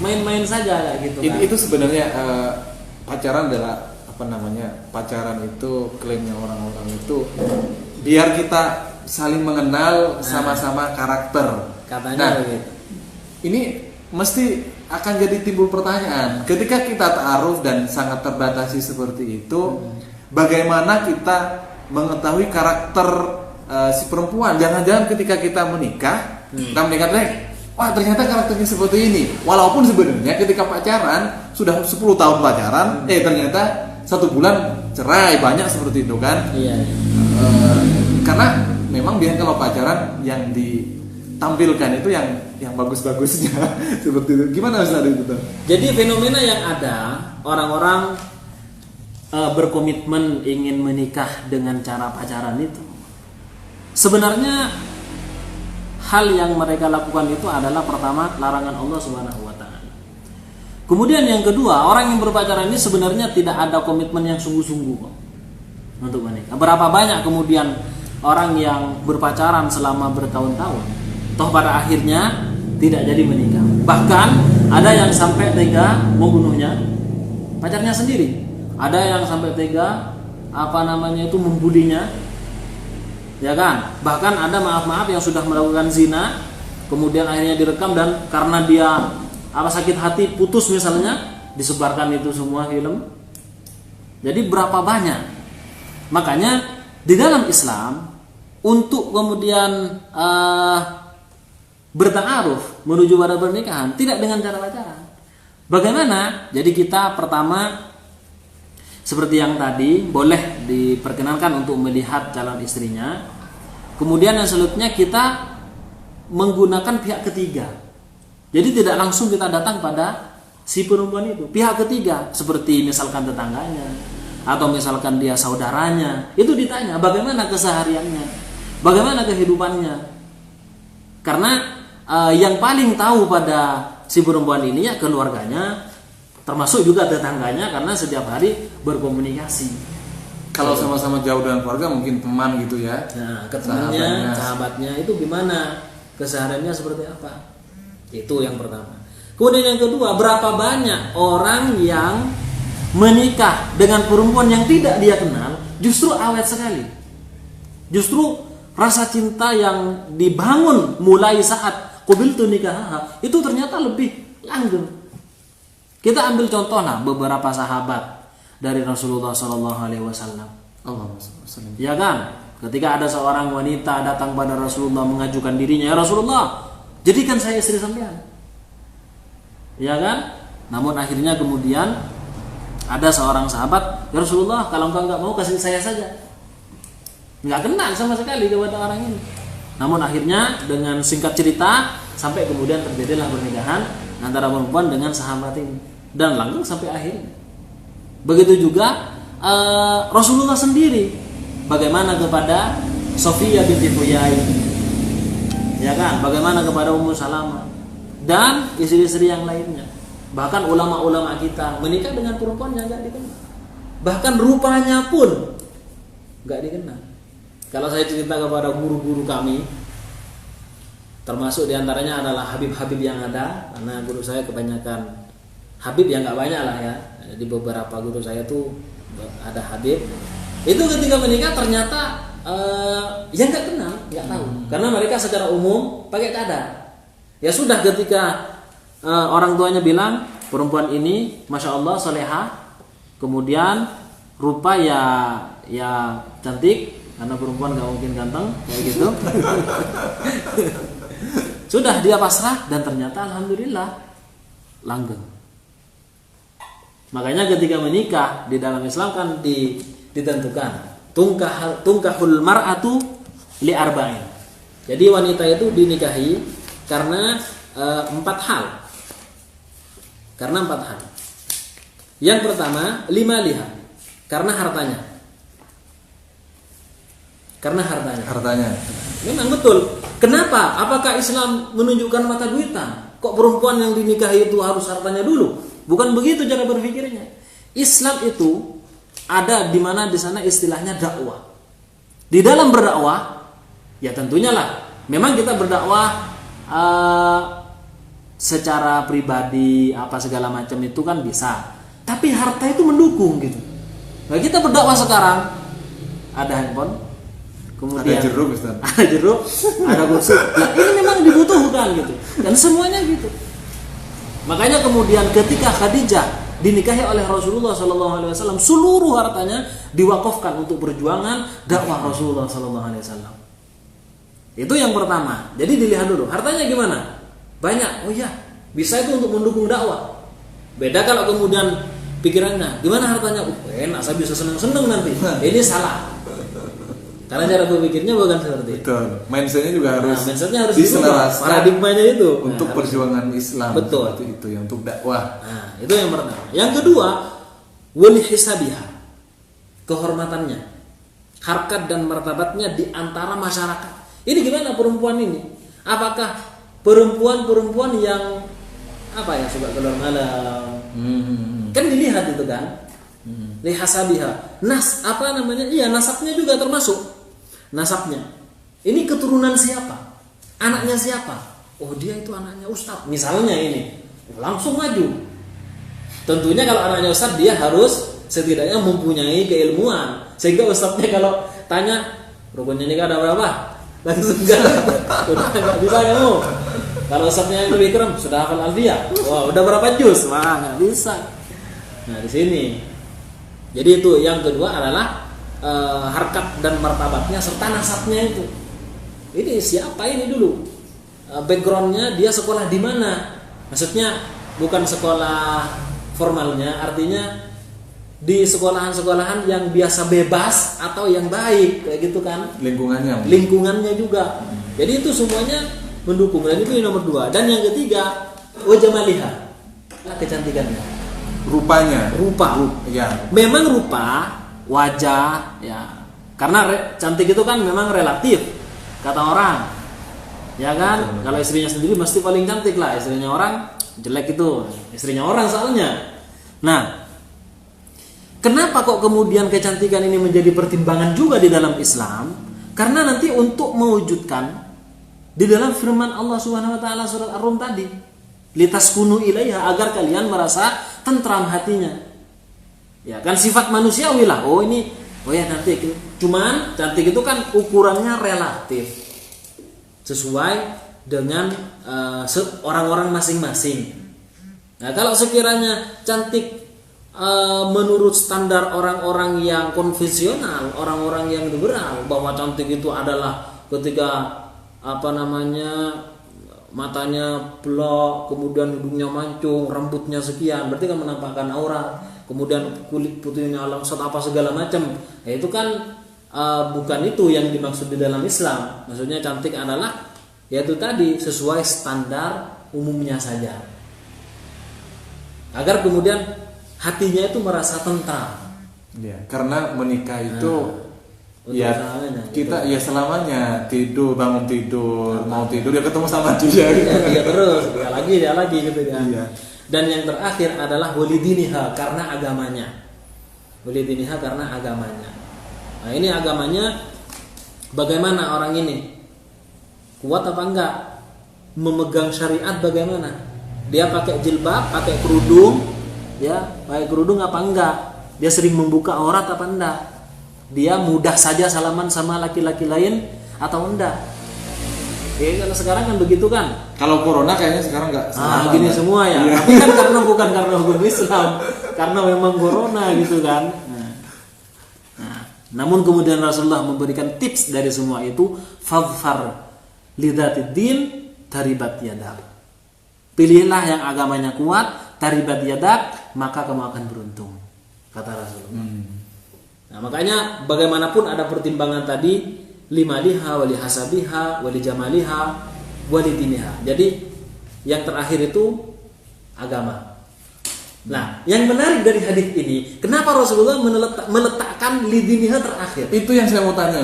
main-main saja gitu kan. Itu sebenarnya pacaran adalah pacaran itu klaimnya orang-orang itu biar kita saling mengenal sama-sama karakter. Katanya begitu. Ini mesti akan jadi timbul pertanyaan ketika kita ta'aruf dan sangat terbatasi seperti itu, bagaimana kita mengetahui karakter si perempuan? Jangan-jangan ketika kita menikah, kita menikah wah ternyata karakternya seperti ini. Walaupun sebenarnya ketika pacaran sudah 10 tahun pacaran, ternyata 1 bulan cerai, banyak seperti itu kan? Iya. Karena memang biasanya kalau pacaran yang ditampilkan itu yang yang bagus-bagusnya seperti itu. Gimana Ustaz itu? Jadi fenomena yang ada, orang-orang berkomitmen ingin menikah dengan cara pacaran itu, sebenarnya hal yang mereka lakukan itu adalah pertama larangan Allah Subhanahu wa taala. Kemudian yang kedua, orang yang berpacaran ini sebenarnya tidak ada komitmen yang sungguh-sungguh kok untuk menikah. Berapa banyak kemudian orang yang berpacaran selama bertahun-tahun, toh pada akhirnya tidak jadi menikah. Bahkan ada yang sampai tega membunuhnya pacarnya sendiri. Ada yang sampai tega membulinya. Ya kan? Bahkan ada maaf yang sudah melakukan zina, kemudian akhirnya direkam dan karena dia sakit hati putus misalnya, disebarkan itu semua film. Jadi berapa banyak? Makanya di dalam Islam untuk kemudian berta'aruf menuju pada pernikahan tidak dengan cara pacaran. Bagaimana? Jadi kita pertama seperti yang tadi boleh diperkenankan untuk melihat calon istrinya. Kemudian yang selanjutnya kita menggunakan pihak ketiga. Jadi tidak langsung kita datang pada si perempuan itu. Pihak ketiga seperti misalkan tetangganya atau misalkan dia saudaranya, itu ditanya bagaimana kesehariannya, bagaimana kehidupannya. Karena yang paling tahu pada si perempuan ini ya keluarganya, termasuk juga tetangganya karena setiap hari berkomunikasi. Kalau sama-sama jauh dengan keluarga mungkin teman gitu ya. Nah, temannya, sahabatnya itu gimana? Kesehariannya seperti apa? Itu yang pertama. Kemudian yang kedua, berapa banyak orang yang menikah dengan perempuan yang tidak dia kenal, justru awet sekali. Justru rasa cinta yang dibangun mulai saat qabiltu nikah itu ternyata lebih langgeng. Kita ambil contoh beberapa sahabat dari Rasulullah SAW. Ya kan? Ketika ada seorang wanita datang pada Rasulullah mengajukan dirinya, ya Rasulullah, jadikan saya istri sampean. Ya kan? Namun akhirnya kemudian ada seorang sahabat, ya Rasulullah, kalau engkau enggak mau kasih saya saja. Enggak kenal sama sekali kepada orang ini. Namun akhirnya dengan singkat cerita sampai kemudian terjadilah pernikahan antara perempuan dengan sahabat ini. Dan langgeng sampai akhirnya. Begitu juga Rasulullah sendiri, bagaimana kepada Sofiyah binti Huyai, ya kan? Bagaimana kepada Ummu Salamah dan istri-istri yang lainnya. Bahkan ulama-ulama kita menikah dengan perempuan yang enggak dikenal. Bahkan rupanya pun enggak dikenal. Kalau saya cerita kepada guru-guru kami, termasuk diantaranya adalah Habib-Habib yang ada, karena guru saya kebanyakan Habib yang nggak banyak lah ya. Di beberapa guru saya tuh ada Habib. Itu ketika menikah ternyata yang nggak kenal, nggak tahu. Karena mereka secara umum pakai cadar. Ya sudah ketika orang tuanya bilang perempuan ini, masya Allah solehah, kemudian rupa ya cantik, karena perempuan nggak mungkin ganteng kayak gitu. Sudah dia pasrah dan ternyata alhamdulillah langgeng. Makanya ketika menikah di dalam Islam kan ditentukan tungkahul mar'atu li arba'in. Jadi wanita itu dinikahi karena 4 hal. Karena 4 hal. Yang pertama, limaliha, karena hartanya. Hartanya. Memang betul. Kenapa? Apakah Islam menunjukkan mata duitan? Kok perempuan yang dinikahi itu harus hartanya dulu? Bukan begitu cara berpikirnya. Islam itu ada di mana di sana istilahnya dakwah. Di dalam berdakwah, ya tentunya lah. Memang kita berdakwah secara pribadi apa segala macam itu kan bisa. Tapi harta itu mendukung gitu. Nah, kita berdakwah sekarang ada handphone, kemudian ada jeruk, Ustaz. Ada jeruk, ada kursi. Nah, ini memang dibutuhkan gitu. Dan semuanya gitu. Makanya kemudian ketika Khadijah dinikahi oleh Rasulullah SAW, seluruh hartanya diwakafkan untuk perjuangan dakwah Rasulullah SAW. Itu yang pertama. Jadi dilihat dulu hartanya gimana. Banyak. Oh iya, bisa itu untuk mendukung dakwah. Beda kalau kemudian pikirannya gimana hartanya. Enak, saya bisa senang-senang nanti. Ini salah. Karena cara berpikirnya bukan seperti itu. Betul. Mindsetnya juga harus. Mindsetnya harus diselaraskan. Paradigmanya itu untuk perjuangan Islam. Betul. Seperti itu yang untuk dakwah. Nah, itu yang pertama. Yang kedua, wali hisabiha, kehormatannya, harkat dan martabatnya di antara masyarakat. Ini gimana perempuan ini? Apakah perempuan yang suka keluar malam? Kan dilihat itu kan. Lihasabiha. Nasabnya juga termasuk. Nasabnya. Ini keturunan siapa? Anaknya siapa? Oh, dia itu anaknya ustadz. Misalnya ini. Langsung maju. Tentunya kalau anaknya ustadz, dia harus setidaknya mempunyai keilmuan. Sehingga ustadznya kalau tanya, rukunnya nikah ada berapa? Langsung enggak bisa kamu. Kalau ustadznya yang lebih keren, sudah hafal Alfiyah. Wah, udah berapa juz? Wah, enggak bisa. Nah, di sini. Jadi itu yang kedua adalah harkat dan martabatnya serta nasabnya itu. Ini siapa ini dulu? Backgroundnya dia sekolah di mana? Maksudnya bukan sekolah formalnya, artinya di sekolahan-sekolahan yang biasa bebas atau yang baik kayak gitu kan? Lingkungannya juga. Jadi itu semuanya mendukung, dan itu yang nomor dua. Dan yang ketiga, wajamaliha, kecantikannya. Rupa. Ya. Memang rupa, wajah, ya. Karena cantik itu kan memang relatif, kata orang. Ya kan? Betul. Kalau istrinya sendiri mesti paling cantik lah. Istrinya orang jelek itu. Istrinya orang soalnya. Nah, kenapa kok kemudian kecantikan ini menjadi pertimbangan juga di dalam Islam? Karena nanti untuk mewujudkan di dalam firman Allah Subhanahu wa taala surat Ar-Rum tadi, litaskunu ilaiha, agar kalian merasa tentram hatinya. Ya kan sifat manusiawi lah. Oh ya cantik. Cuman cantik itu kan ukurannya relatif. Sesuai dengan orang-orang masing-masing. Nah, kalau sekiranya cantik menurut standar orang-orang yang konvensional, orang-orang yang liberal, bahwa cantik itu adalah ketika matanya blok, kemudian hidungnya mancung, rambutnya sekian, berarti kan menampakkan aurat, kemudian kulit putihnya langsat apa segala macam. Ya itu kan bukan itu yang dimaksud di dalam Islam. Maksudnya cantik adalah yaitu tadi sesuai standar umumnya saja, agar kemudian hatinya itu merasa tentram. Ya, karena menikah itu ya kita ya selamanya bangun tidur, mau tidur ya ketemu sama dia. Dia terus, dia lagi gitu kan. Iya. Dan yang terakhir adalah walidiniha, karena agamanya. Walidiniha karena agamanya. Nah, ini agamanya bagaimana orang ini? Kuat apa enggak? Memegang syariat bagaimana? Dia pakai jilbab, pakai kerudung, ya, pakai kerudung apa enggak? Dia sering membuka aurat apa enggak? Dia mudah saja salaman sama laki-laki lain atau enggak? Ya, kalau sekarang kan begitu kan. Kalau corona kayaknya sekarang enggak. Gini kan? Semua ya. Iya. Tapi kan bukan karena hukum Islam, karena memang corona gitu kan. Namun kemudian Rasulullah memberikan tips dari semua itu, fadfar lidzatid din taribat yadak. Pilihlah yang agamanya kuat, taribat yadak, maka kamu akan beruntung, kata Rasulullah. Nah, makanya bagaimanapun ada pertimbangan tadi, limaliha, wali hasabiha, wali jamaliha, wali diniha. Jadi yang terakhir itu agama. Nah, yang menarik dari hadis ini, kenapa Rasulullah meletakkan lidiniha terakhir? Itu yang saya mau tanya.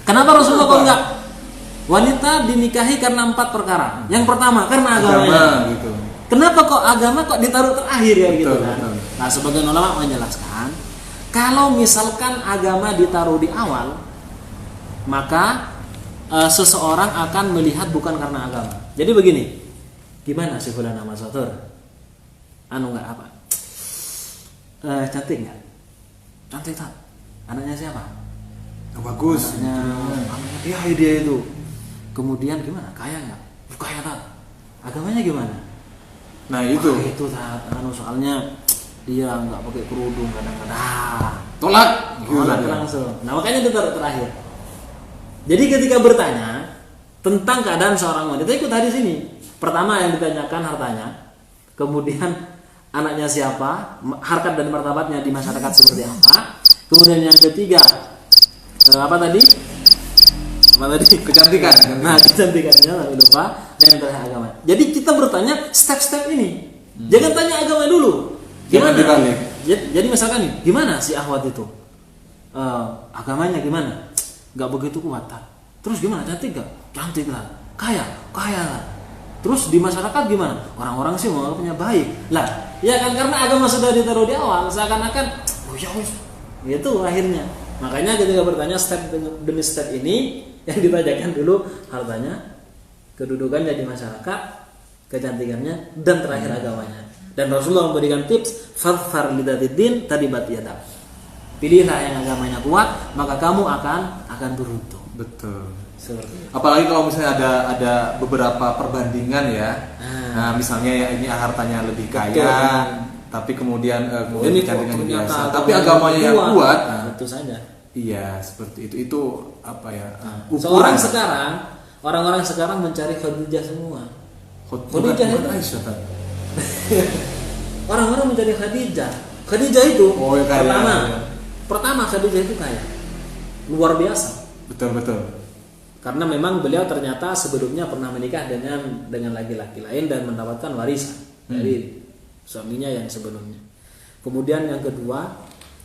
Kenapa Rasulullah kok enggak? Wanita dinikahi karena 4 perkara. Yang pertama karena agamanya. Gitu. Kenapa kok agama kok ditaruh terakhir ya gitu kan? Betul. Nah, sebagian ulama menjelaskan, kalau misalkan agama ditaruh di awal, maka seseorang akan melihat bukan karena agama. Jadi begini, gimana sih fulan nama sotor? Enggak apa? Cantik nggak? Cantik tak? Anaknya siapa? Bagus. Anaknya dia itu. Kemudian gimana? Kaya nggak? Kaya tak? Agamanya gimana? Nah itu. Itu tak. Soalnya dia nggak pakai kerudung kadang-kadang. Tolak langsung. Nah, makanya itu terakhir. Jadi ketika bertanya tentang keadaan seorang wanita, ikut hadis ini. Pertama yang ditanyakan hartanya, kemudian anaknya siapa, harkat dan martabatnya di masyarakat seperti apa. Kemudian yang ketiga, apa tadi? Kecantikan. Nah, kecantikannya tapi lupa dan yang terakhir agama. Jadi kita bertanya step-step ini. Jangan tanya agama dulu. Gimana? Jadi misalkan nih, gimana si Ahwat itu? Agamanya gimana? Gak begitu kuat. Terus gimana? Cantik gak? Cantik lah. Kaya lah. Terus di masyarakat gimana? Orang-orang sih menganggapnya baik. Lah, ya kan karena agama sudah ditaruh di awal, seakan-akan oh ya wis. Gitu akhirnya. Makanya ketika bertanya step demi step ini yang ditanyakan dulu hartanya, kedudukannya di masyarakat, kecantikannya, dan terakhir agamanya. Dan Rasulullah memberikan tips, fadfar lidatidin tadibat yadak. Pilihlah yang agamanya kuat, maka kamu akan beruntung. Betul. Seperti itu. Apalagi kalau misalnya ada beberapa perbandingan ya. Nah, misalnya ya ini hartanya lebih kaya, tapi kemudian kecantikannya biasa, tapi agamanya yang kuat. Tentu saja. Iya, seperti itu. Itu apa ya? Orang-orang sekarang mencari Khadijah semua. Khadijah itu Aisyah kan. Orang-orang mencari Khadijah. Khadijah itu pertama Khadijah itu kaya. Luar biasa. Betul. Karena memang beliau ternyata sebelumnya pernah menikah dengan laki-laki lain dan mendapatkan warisan dari suaminya yang sebelumnya. Kemudian yang kedua,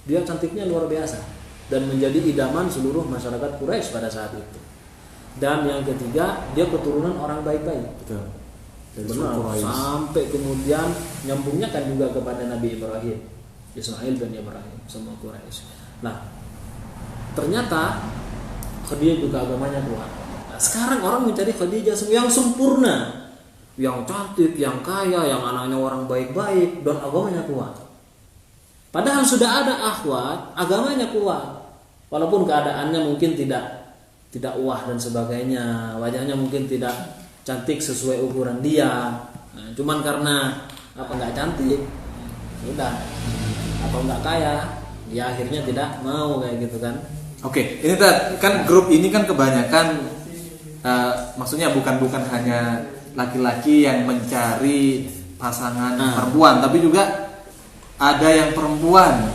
dia cantiknya luar biasa dan menjadi idaman seluruh masyarakat Quraisy pada saat itu. Dan yang ketiga, dia keturunan orang baik-baik. Betul. Benar. Sampai kemudian nyambungnya kan juga kepada Nabi Ibrahim, Ismail dan Ibrahim, semua Quraisy. Nah, ternyata Khadijah juga agamanya kuat. Nah, sekarang orang mencari Khadijah yang sempurna, yang cantik, yang kaya, yang anaknya orang baik-baik dan agamanya kuat. Padahal sudah ada akhwat, agamanya kuat. Walaupun keadaannya mungkin tidak wah dan sebagainya, wajahnya mungkin tidak cantik sesuai ukuran dia. Nah, cuman karena nggak cantik, sudah atau nggak kaya, ya akhirnya tidak mau kayak gitu kan. Oke, ini kan grup ini kan kebanyakan maksudnya bukan hanya laki-laki yang mencari pasangan perempuan, tapi juga ada yang perempuan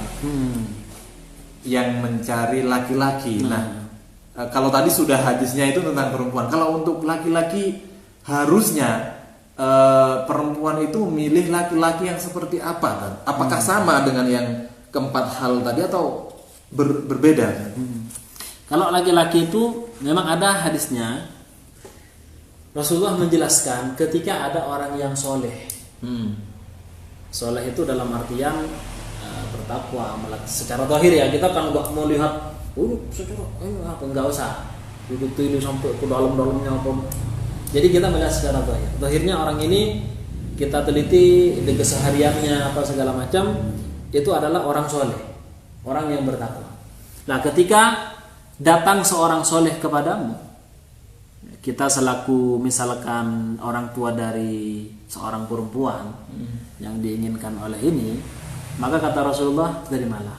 yang mencari laki-laki. Nah, kalau tadi sudah hadisnya itu tentang perempuan. Kalau untuk laki-laki harusnya perempuan itu milih laki-laki yang seperti apa kan? Apakah sama dengan yang keempat hal tadi atau berbeda? Kalau laki-laki itu memang ada hadisnya. Rasulullah menjelaskan ketika ada orang yang soleh. Soleh itu dalam artian bertakwa, secara zahir ya, kita kan nggak mau lihat secara nggak usah begitu ini sampai ke dalam-dalamnya apa. Jadi kita melihat secara zahir. Zahirnya orang ini kita teliti di kesehariannya apa segala macam, itu adalah orang soleh, orang yang bertakwa. Nah, ketika datang seorang soleh kepadamu, kita selaku misalkan orang tua dari seorang perempuan yang diinginkan oleh ini, maka kata Rasulullah, terimalah.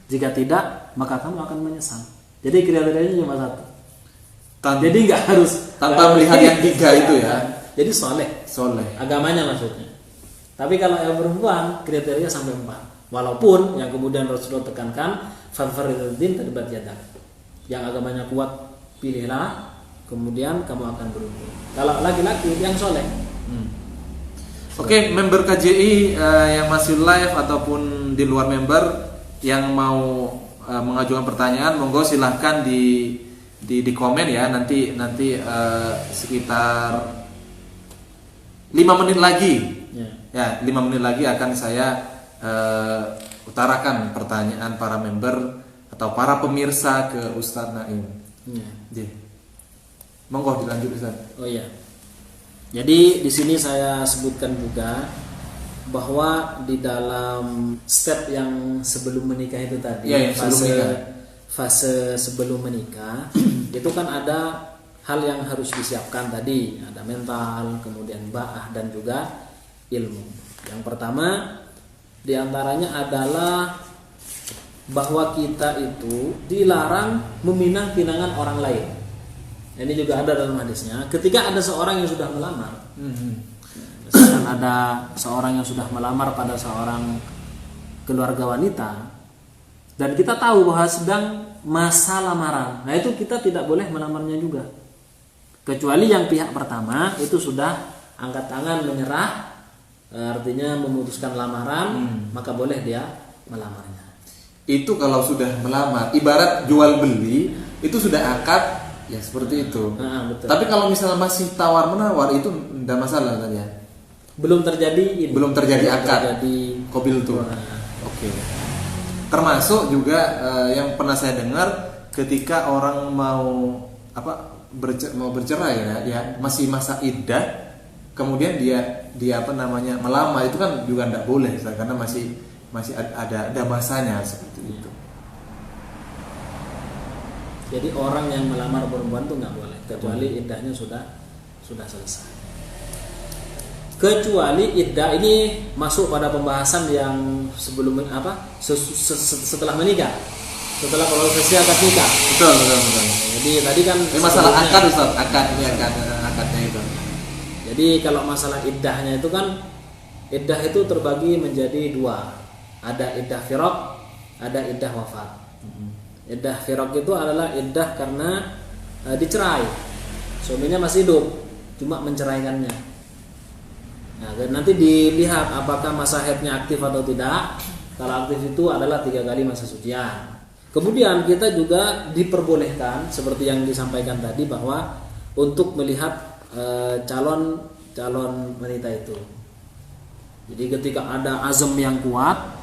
Jika tidak, maka kamu akan menyesal. Jadi kriterianya cuma satu. Jadi nggak harus tanpa melihat yang tiga itu ya. Jadi soleh, agamanya maksudnya. Tapi kalau yang perempuan kriterianya sampai 4. Walaupun yang kemudian Rasulullah tekankan fadfariddin tadibat yadak. Yang agamanya kuat pilihlah, kemudian kamu akan beruntung. Kalau laki-laki yang soleh. Oke, member KJI yang masih live ataupun di luar member yang mau mengajukan pertanyaan, monggo silahkan di komen ya. Nanti sekitar 5 menit lagi. Ya, 5 menit lagi akan saya utarakan pertanyaan para member atau para pemirsa ke Ustadz Naim. Monggo dilanjut Ustadz. Oh iya. Jadi di sini saya sebutkan juga bahwa di dalam step yang sebelum menikah itu tadi, fase sebelum menikah itu kan ada hal yang harus disiapkan tadi, ada mental, kemudian ba'ah dan juga ilmu. Yang pertama diantaranya adalah bahwa kita itu dilarang meminang pinangan orang lain. Ini juga ada dalam hadisnya. Ketika ada seorang yang sudah melamar, misalkan ada seorang yang sudah melamar pada seorang keluarga wanita, dan kita tahu bahwa sedang masa lamaran, nah itu kita tidak boleh melamarnya juga. Kecuali yang pihak pertama itu sudah angkat tangan menyerah, artinya memutuskan lamaran, maka boleh dia melamarnya. Itu kalau sudah melamar, ibarat jual beli, itu sudah akad, ya seperti itu. Betul. Tapi kalau misalnya masih tawar menawar, itu tidak masalah kan ya? Belum terjadi akad, qabil tuh. Oke. Termasuk juga yang pernah saya dengar ketika orang mau bercerai ya masih masa iddah, kemudian dia melamar, itu kan juga tidak boleh karena masih ada masanya seperti itu. Jadi orang yang melamar perempuan itu nggak boleh kecuali iddahnya sudah selesai. Kecuali iddah ini masuk pada pembahasan yang sebelum setelah menikah, setelah prosesi akad nikah. Betul. Jadi tadi kan masalah akad, Ustaz, akadnya itu. Jadi kalau masalah iddahnya itu kan, iddah itu terbagi menjadi dua. Ada iddah firaq, ada iddah wafat. Iddah firaq itu adalah iddah karena dicerai, suaminya masih hidup, cuma menceraikannya. Nah, nanti dilihat apakah masa haidnya aktif atau tidak. Kalau aktif itu adalah 3 kali masa sucian. Kemudian kita juga diperbolehkan seperti yang disampaikan tadi bahwa untuk melihat calon wanita itu. Jadi ketika ada azam yang kuat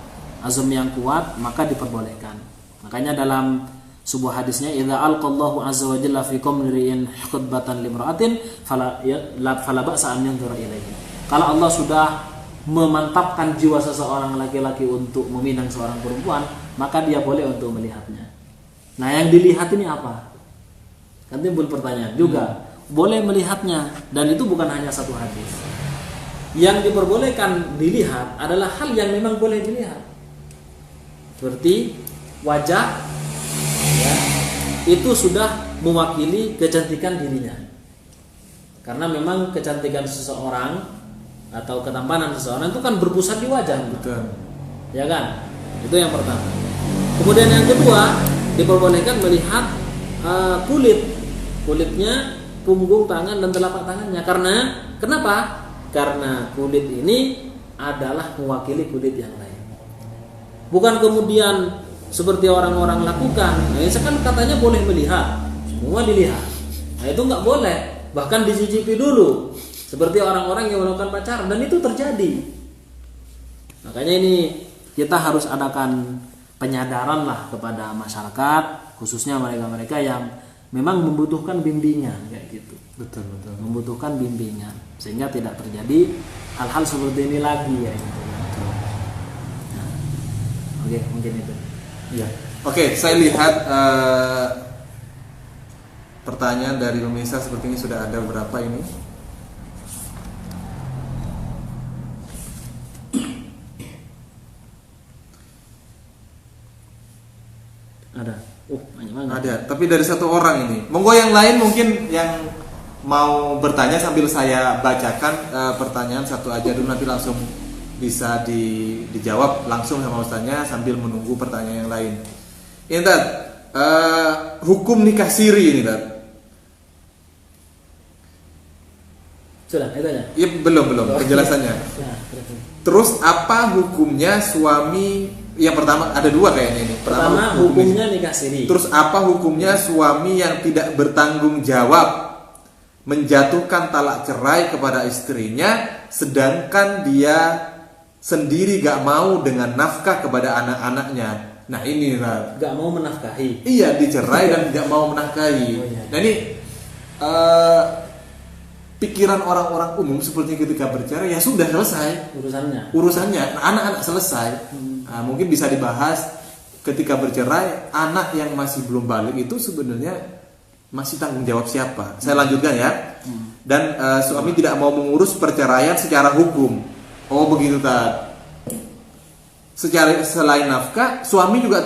maka diperbolehkan. Makanya dalam sebuah hadisnya, idza alqallahu azza wa jalla fi qamrin khutbatan limra'atin fala ba'sa an yanzura ilaihi. Kalau Allah sudah memantapkan jiwa seseorang laki-laki untuk meminang seorang perempuan, maka dia boleh untuk melihatnya. Nah, yang dilihat ini apa? Kan timbul pertanyaan juga. Boleh melihatnya, dan itu bukan hanya satu hadis. Yang diperbolehkan dilihat adalah hal yang memang boleh dilihat. Seperti wajah, ya, itu sudah mewakili kecantikan dirinya. Karena memang kecantikan seseorang atau ketampanan seseorang itu kan berpusat di wajah. Betul. Ya kan? Itu yang pertama. Kemudian yang kedua, diperbolehkan melihat kulitnya, punggung tangan dan telapak tangannya. Karena kenapa? Karena kulit ini adalah mewakili kulit yang lain. Bukan kemudian seperti orang-orang lakukan. Nah, kan katanya boleh melihat, semua dilihat. Nah, itu nggak boleh. Bahkan dicicipi dulu. Seperti orang-orang yang melakukan pacaran, dan itu terjadi. Makanya ini kita harus adakan penyadaran lah kepada masyarakat, khususnya mereka-mereka yang memang membutuhkan bimbingan kayak gitu. Betul. Membutuhkan bimbingan sehingga tidak terjadi hal-hal seperti ini lagi ya gitu. Nah, oke, mungkin itu. Iya. Oke, saya lihat pertanyaan dari pemirsa seperti ini sudah ada berapa ini? Ada. Banyak banget. Ada, tapi dari satu orang ini. Monggo yang lain mungkin yang mau bertanya sambil saya bacakan pertanyaan satu aja dulu, nanti langsung bisa dijawab langsung sama ustaznya sambil menunggu pertanyaan yang lain. Ini hukum nikah siri ini Sudah, itu aja. Iya, belum penjelasannya. Terus apa hukumnya suami? Yang pertama ada dua kayaknya ini. Pertama hukumnya nikah siri. Terus apa hukumnya suami yang tidak bertanggung jawab menjatuhkan talak cerai kepada istrinya, sedangkan dia sendiri gak mau dengan nafkah kepada anak-anaknya? Nah ini gak mau menafkahi. Iya, dicerai dan gak mau menafkahi. Nah ini pikiran orang-orang umum seperti ketika bercerai, ya sudah selesai urusannya, anak-anak selesai. Nah, mungkin bisa dibahas ketika bercerai, anak yang masih belum balik itu sebenarnya masih tanggung jawab siapa? Saya lanjutkan ya. Dan suami tidak mau mengurus perceraian secara hukum. Oh begitu secara selain nafkah, suami juga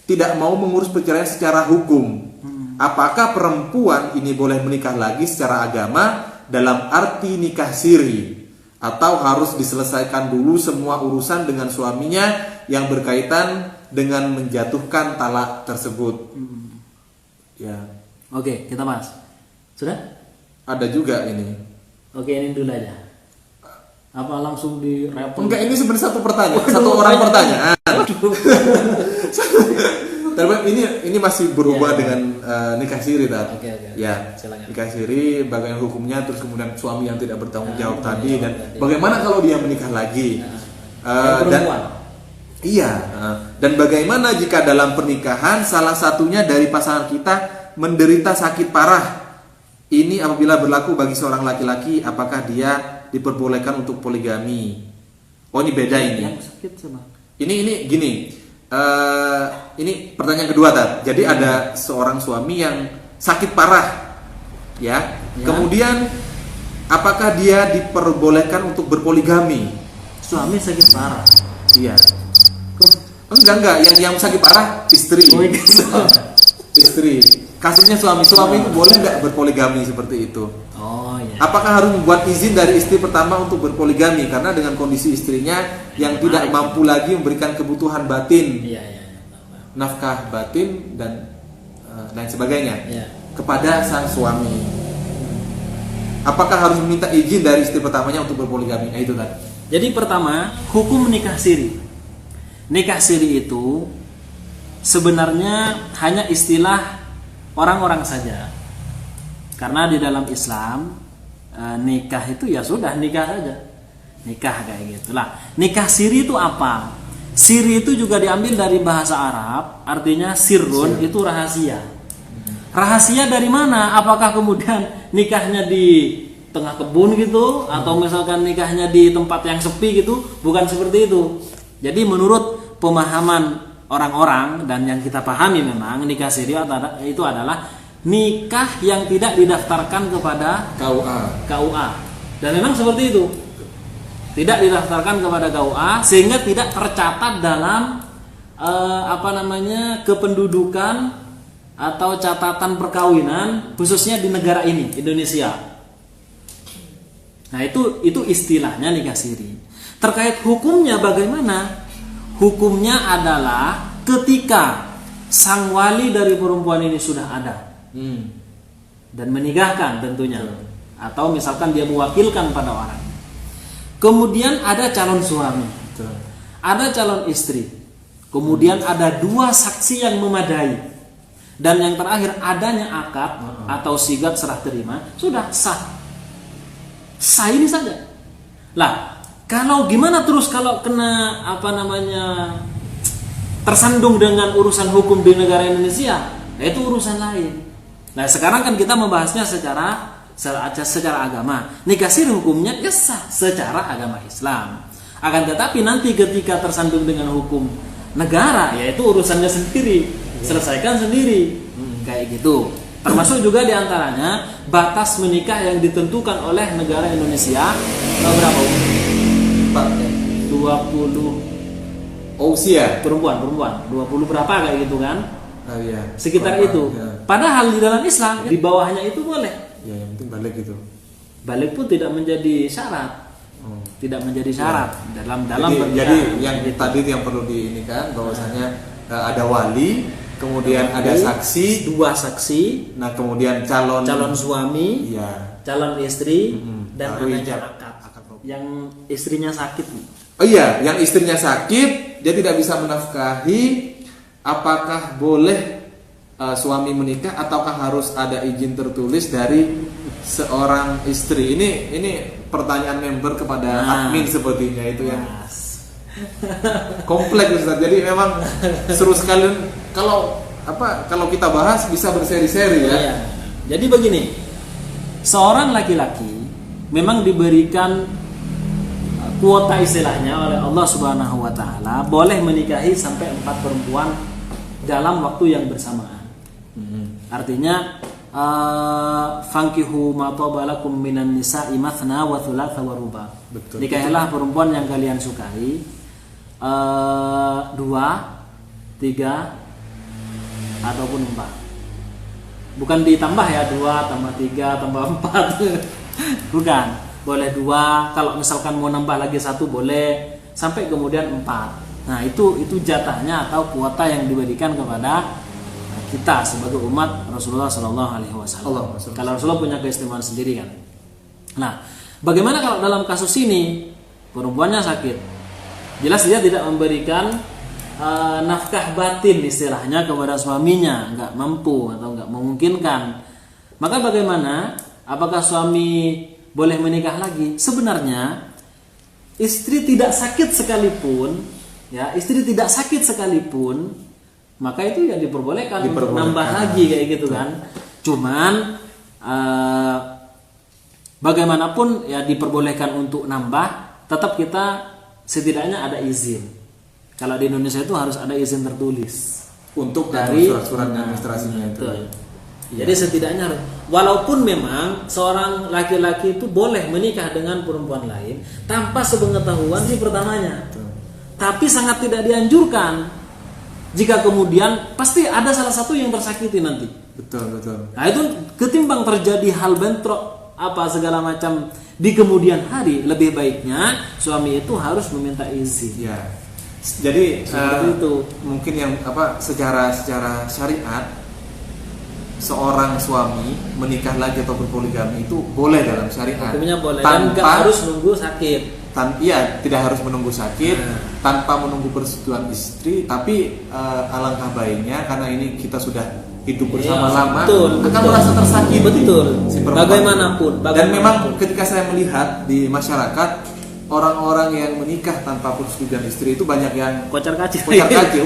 tidak mau mengurus perceraian secara hukum. Apakah perempuan ini boleh menikah lagi secara agama dalam arti nikah siri, atau harus diselesaikan dulu semua urusan dengan suaminya yang berkaitan dengan menjatuhkan talak tersebut. Ya. Oke, kita bahas. Sudah? Ada juga ini. Oke, ini dulu aja. Apa langsung direpot? Enggak, ini sebenarnya satu pertanyaan, satu orang pertanyaan. Tapi ini masih berubah dengan nikah siri tadi. Oke. Ya, silakan. nikah siri bagaimana hukumnya, terus kemudian suami yang tidak bertanggung jawab tadi, dan bagaimana kalau dia menikah lagi. Dan bagaimana jika dalam pernikahan salah satunya dari pasangan kita menderita sakit parah. Ini apabila berlaku bagi seorang laki-laki, apakah dia diperbolehkan untuk poligami? Oh, ini beda ini. Yang sakit sama. Ini gini. Ini pertanyaan kedua, Tat. Jadi ada seorang suami yang sakit parah, ya. Kemudian apakah dia diperbolehkan untuk berpoligami? Suami sakit parah. Iya. Enggak. Yang sakit parah istri. Istri. Kasusnya suami itu boleh nggak berpoligami seperti itu? Oh iya. Apakah harus membuat izin dari istri pertama untuk berpoligami karena dengan kondisi istrinya yang tidak mampu lagi memberikan kebutuhan batin, nafkah batin dan sebagainya kepada sang suami? Apakah harus meminta izin dari istri pertamanya untuk berpoligami? Nah, itu kan. Jadi pertama, hukum nikah siri. Nikah siri itu sebenarnya hanya istilah orang-orang saja. Karena di dalam Islam nikah itu ya sudah nikah saja. Nikah kayak gitu. Lah, nikah siri itu apa? Siri itu juga diambil dari bahasa Arab, artinya sirrun itu rahasia. Rahasia dari mana? Apakah kemudian nikahnya di tengah kebun gitu, atau misalkan nikahnya di tempat yang sepi gitu? Bukan seperti itu. Jadi menurut pemahaman orang-orang dan yang kita pahami, memang nikah siri itu adalah nikah yang tidak didaftarkan kepada KUA. Dan memang seperti itu. Tidak didaftarkan kepada KUA sehingga tidak tercatat dalam kependudukan atau catatan perkawinan khususnya di negara ini, Indonesia. Nah, itu istilahnya nikah siri. Terkait hukumnya bagaimana? Hukumnya adalah ketika sang wali dari perempuan ini sudah ada dan menikahkan tentunya, atau misalkan dia mewakilkan pada orang. Kemudian ada calon suami, ada calon istri, kemudian ada dua saksi yang memadai, dan yang terakhir adanya akad atau sigat serah terima, sudah sah. Sah ini saja. Lah, kalau gimana terus kalau kena tersandung dengan urusan hukum di negara Indonesia, itu urusan lain. Nah, sekarang kan kita membahasnya secara agama. Nikah siri hukumnya sah secara agama Islam. Akan tetapi nanti ketika tersandung dengan hukum negara, yaitu urusannya sendiri, selesaikan sendiri, kayak gitu. Termasuk juga diantaranya batas menikah yang ditentukan oleh negara Indonesia berapa? 20 usia perempuan 20 berapa kayak gitu kan? Sekitar berapa, itu. Padahal di dalam Islam di bawahnya itu boleh. Ya, yang penting balik gitu. Balik pun tidak menjadi syarat. Tidak menjadi syarat dalam jadi yang gitu. Tadi yang perlu diinikan bahwasanya ada wali, kemudian ada saksi, dua saksi, nah kemudian calon suami, calon istri, dan adanya akad. Yang istrinya sakit. Oh iya, yang istrinya sakit, dia tidak bisa menafkahi, apakah boleh suami menikah ataukah harus ada izin tertulis dari seorang istri? Ini pertanyaan member kepada admin sepertinya itu yang kompleks, Ustaz. Jadi memang seru sekali kalau kita bahas bisa berseri-seri ya. Iya. Jadi begini, seorang laki-laki memang diberikan kuota istilahnya oleh Allah Subhanahu wa taala boleh menikahi sampai 4 perempuan dalam waktu yang bersamaan. Artinya fankihu ma tabalakum minan nisa'i mathna wa thulatha wa ruba. Nikahilah perempuan yang kalian sukai 2, 3 ataupun 4. Bukan ditambah ya 2 tambah 3 tambah 4. Bukan. Boleh 2, kalau misalkan mau nambah lagi 1 boleh, sampai kemudian 4. Nah, itu jatahnya atau kuota yang diberikan kepada kita sebagai umat Rasulullah Shallallahu Alaihi Wasallam. Kalau Rasulullah punya keistimewaan sendiri kan. Nah, bagaimana kalau dalam kasus ini perempuannya sakit, jelas dia tidak memberikan nafkah batin istilahnya kepada suaminya, nggak mampu atau nggak memungkinkan. Maka bagaimana? Apakah suami boleh menikah lagi? Sebenarnya istri tidak sakit sekalipun, ya istri tidak sakit sekalipun, maka itu ya diperbolehkan untuk nambah lagi kayak gitu kan. Cuman bagaimanapun ya diperbolehkan untuk nambah, tetap kita setidaknya ada izin. Kalau di Indonesia itu harus ada izin tertulis untuk dari surat-surat administrasinya itu. Jadi setidaknya harus, walaupun memang seorang laki-laki itu boleh menikah dengan perempuan lain tanpa sepengetahuan si pertamanya. Tapi sangat tidak dianjurkan. Jika kemudian pasti ada salah satu yang tersakiti nanti. Betul. Nah itu ketimbang terjadi hal bentrok apa segala macam di kemudian hari, lebih baiknya suami itu harus meminta izin. Ya. Jadi itu mungkin yang secara syariat seorang suami menikah lagi atau berpoligami itu boleh dalam syariat. Hukumnya boleh dan nggak harus nunggu sakit. Tidak harus menunggu sakit, tanpa menunggu persetujuan istri, tapi alangkah baiknya karena ini kita sudah hidup bersama-lama akan merasa tersakiti. Betul. Si bagaimanapun. Dan memang ketika saya melihat di masyarakat orang-orang yang menikah tanpa persetujuan istri itu banyak yang kocar-kacir.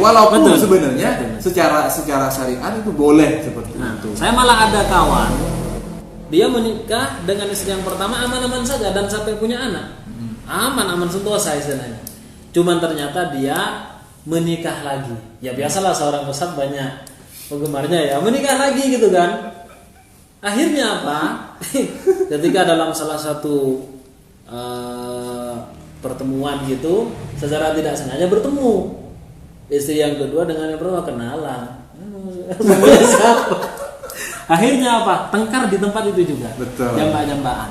Walaupun sebenarnya secara syariat itu boleh seperti itu. Saya malah ada kawan, dia menikah dengan istri yang pertama aman-aman saja dan sampai punya anak. Aman-aman sentosa istilahnya. Cuman ternyata dia menikah lagi. Ya biasalah seorang ustadz banyak penggemarnya ya, menikah lagi gitu kan. Akhirnya apa? Ketika dalam salah satu pertemuan gitu, secara tidak sengaja bertemu istri yang kedua dengan yang pertama, kenalan. Siapa? Akhirnya apa? Tengkar di tempat itu juga. Betul. Jambak-jambakan.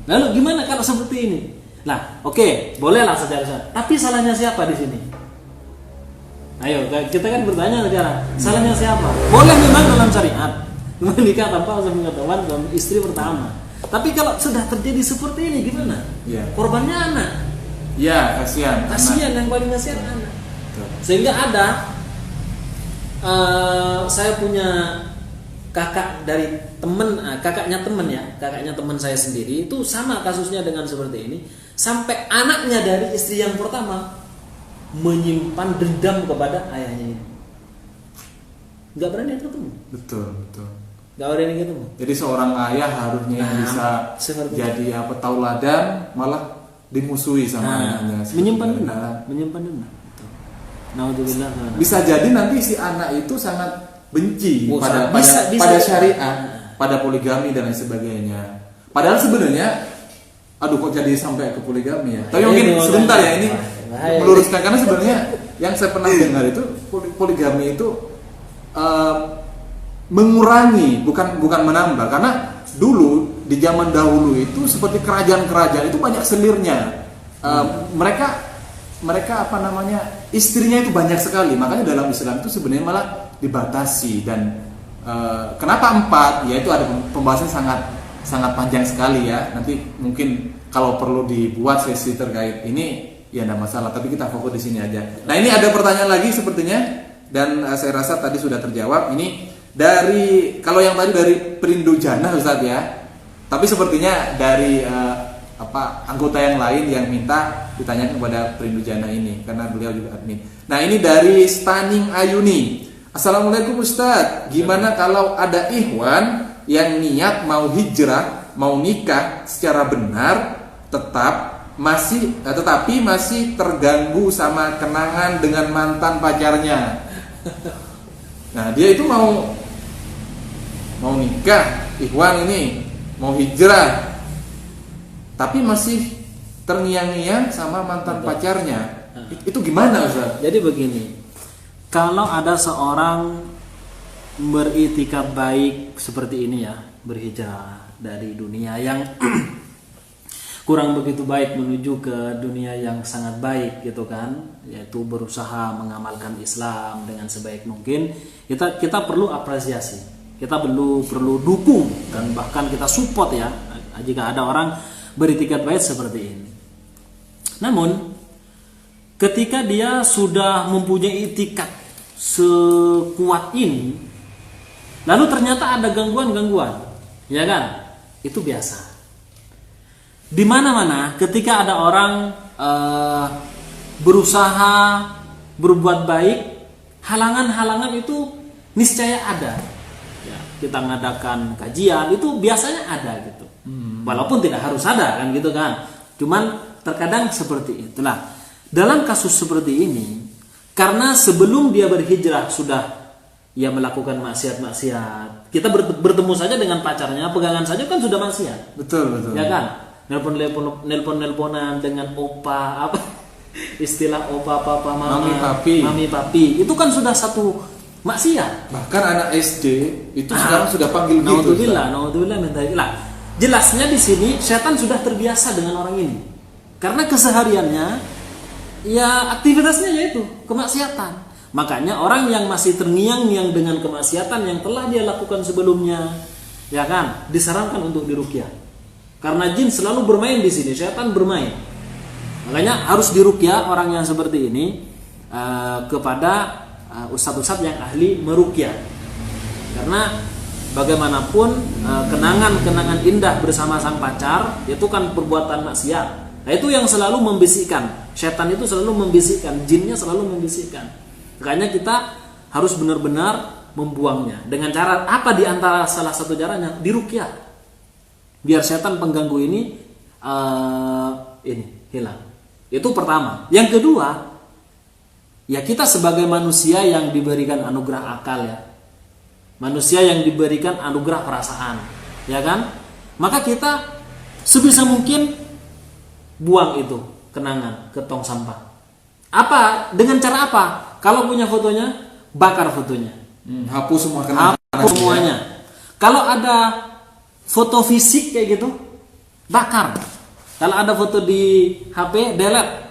Lalu gimana kalau seperti ini? Nah, oke, bolehlah secara syariat. Tapi salahnya siapa di sini? Ayo, kita kan bertanya sekarang. Salahnya siapa? Boleh memang dalam syariat menikah tanpa sepengetahuan istri pertama. Tapi kalau sudah terjadi seperti ini gimana? Ya. Korbannya anak. Ya, kasihan. Yang paling kasihan anak. Sehingga ada saya punya kakak dari kakaknya teman saya sendiri itu sama kasusnya dengan seperti ini. Sampai anaknya dari istri yang pertama menyimpan dendam kepada ayahnya ini. Gak berani ketemu. Betul. Gak berani ketemu. Jadi seorang ayah harusnya yang bisa jadi tauladan, malah dimusuhi sama anaknya. Menyimpan dendam. Naudzubillah. Bisa jadi nanti si anak itu sangat benci pada syariat, pada poligami dan lain sebagainya. Padahal sebenarnya, kok jadi sampai ke poligami ya? Tapi mungkin sebentar ya ini meluruskan, karena sebenarnya yang saya pernah dengar itu poligami itu mengurangi, bukan menambah. Karena dulu di zaman dahulu itu seperti kerajaan-kerajaan itu banyak selirnya. Mereka istrinya itu banyak sekali. Makanya dalam Islam itu sebenarnya malah dibatasi. Dan kenapa 4? Ya itu ada pembahasan sangat panjang sekali ya. Nanti mungkin kalau perlu dibuat sesi terkait ini ya tidak masalah. Tapi kita fokus di sini aja. Nah ini ada pertanyaan lagi sepertinya, dan saya rasa tadi sudah terjawab. Ini kalau yang tadi dari Perindu Jannah Ustaz ya. Tapi sepertinya dari anggota yang lain yang minta ditanyakan kepada Perindu Jannah ini, karena beliau juga admin. Nah ini dari Staning Ayuni. Assalamualaikum Ustaz, gimana kalau ada ikhwan yang niat mau hijrah, mau nikah secara benar, tetapi masih terganggu sama kenangan dengan mantan pacarnya. Nah dia itu mau nikah, ikhwan ini mau hijrah, tapi masih terngiang-ngiang sama mantan pacarnya. Itu gimana Ustaz? Jadi begini, kalau ada seorang beritikad baik seperti ini ya, berhijrah dari dunia yang kurang begitu baik menuju ke dunia yang sangat baik gitu kan, yaitu berusaha mengamalkan Islam dengan sebaik mungkin, kita perlu apresiasi, kita perlu dukung dan bahkan kita support ya jika ada orang beritikat baik seperti ini. Namun ketika dia sudah mempunyai itikat sekuat ini, lalu ternyata ada gangguan-gangguan, ya kan? Itu biasa. Di mana-mana ketika ada orang berusaha berbuat baik, halangan-halangan itu niscaya ada. Ya, kita mengadakan kajian itu biasanya ada gitu. Walaupun tidak harus ada kan gitu kan. Cuman terkadang seperti itulah. Dalam kasus seperti ini, karena sebelum dia berhijrah sudah ia melakukan maksiat-maksiat. Kita bertemu saja dengan pacarnya, pegangan saja kan sudah maksiat. Betul. Ya kan? Nelpon-nelponan dengan opa, apa istilah opa, papa, mama, mami, papi. Itu kan sudah satu maksiat. Bahkan anak SD itu sekarang sudah panggil gitu. Naudzubillah min dzalik. Jelasnya di sini setan sudah terbiasa dengan orang ini. Karena kesehariannya ya aktivitasnya yaitu kemaksiatan. Makanya orang yang masih terngiang-ngiang dengan kemaksiatan yang telah dia lakukan sebelumnya, ya kan, disarankan untuk diruqyah. Karena jin selalu bermain di sini, setan bermain. Makanya harus diruqyah orang yang seperti ini kepada ustadz-ustadz yang ahli meruqyah. Karena bagaimanapun kenangan-kenangan indah bersama sang pacar itu kan perbuatan maksiat. Nah, itu yang selalu membisikkan. Setan itu selalu membisikkan, jinnya selalu membisikkan. Makanya kita harus benar-benar membuangnya. Dengan cara apa di antara salah satu caranya? Diruqyah. Biar setan pengganggu ini hilang. Itu pertama. Yang kedua, ya kita sebagai manusia yang diberikan anugerah akal ya. Manusia yang diberikan anugerah perasaan, ya kan? Maka kita sebisa mungkin buang itu kenangan ke tong sampah. Apa? Dengan cara apa? Kalau punya fotonya, bakar fotonya. Hapus semua kenangan. Hapus semuanya. Kalau ada foto fisik kayak gitu, bakar. Kalau ada foto di HP, delete.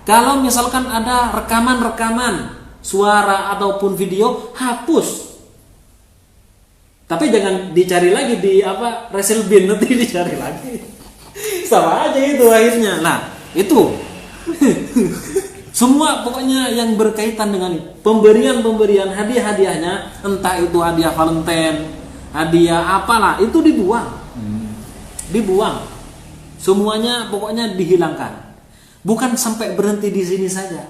Kalau misalkan ada rekaman suara ataupun video, hapus. Tapi jangan dicari lagi di recycle bin, nanti dicari lagi. Sama aja itu akhirnya. Nah, itu. Semua pokoknya yang berkaitan dengan pemberian hadiah-hadiahnya, entah itu hadiah Valentine, hadiah apalah, itu dibuang. Dibuang. Semuanya pokoknya dihilangkan. Bukan sampai berhenti di sini saja.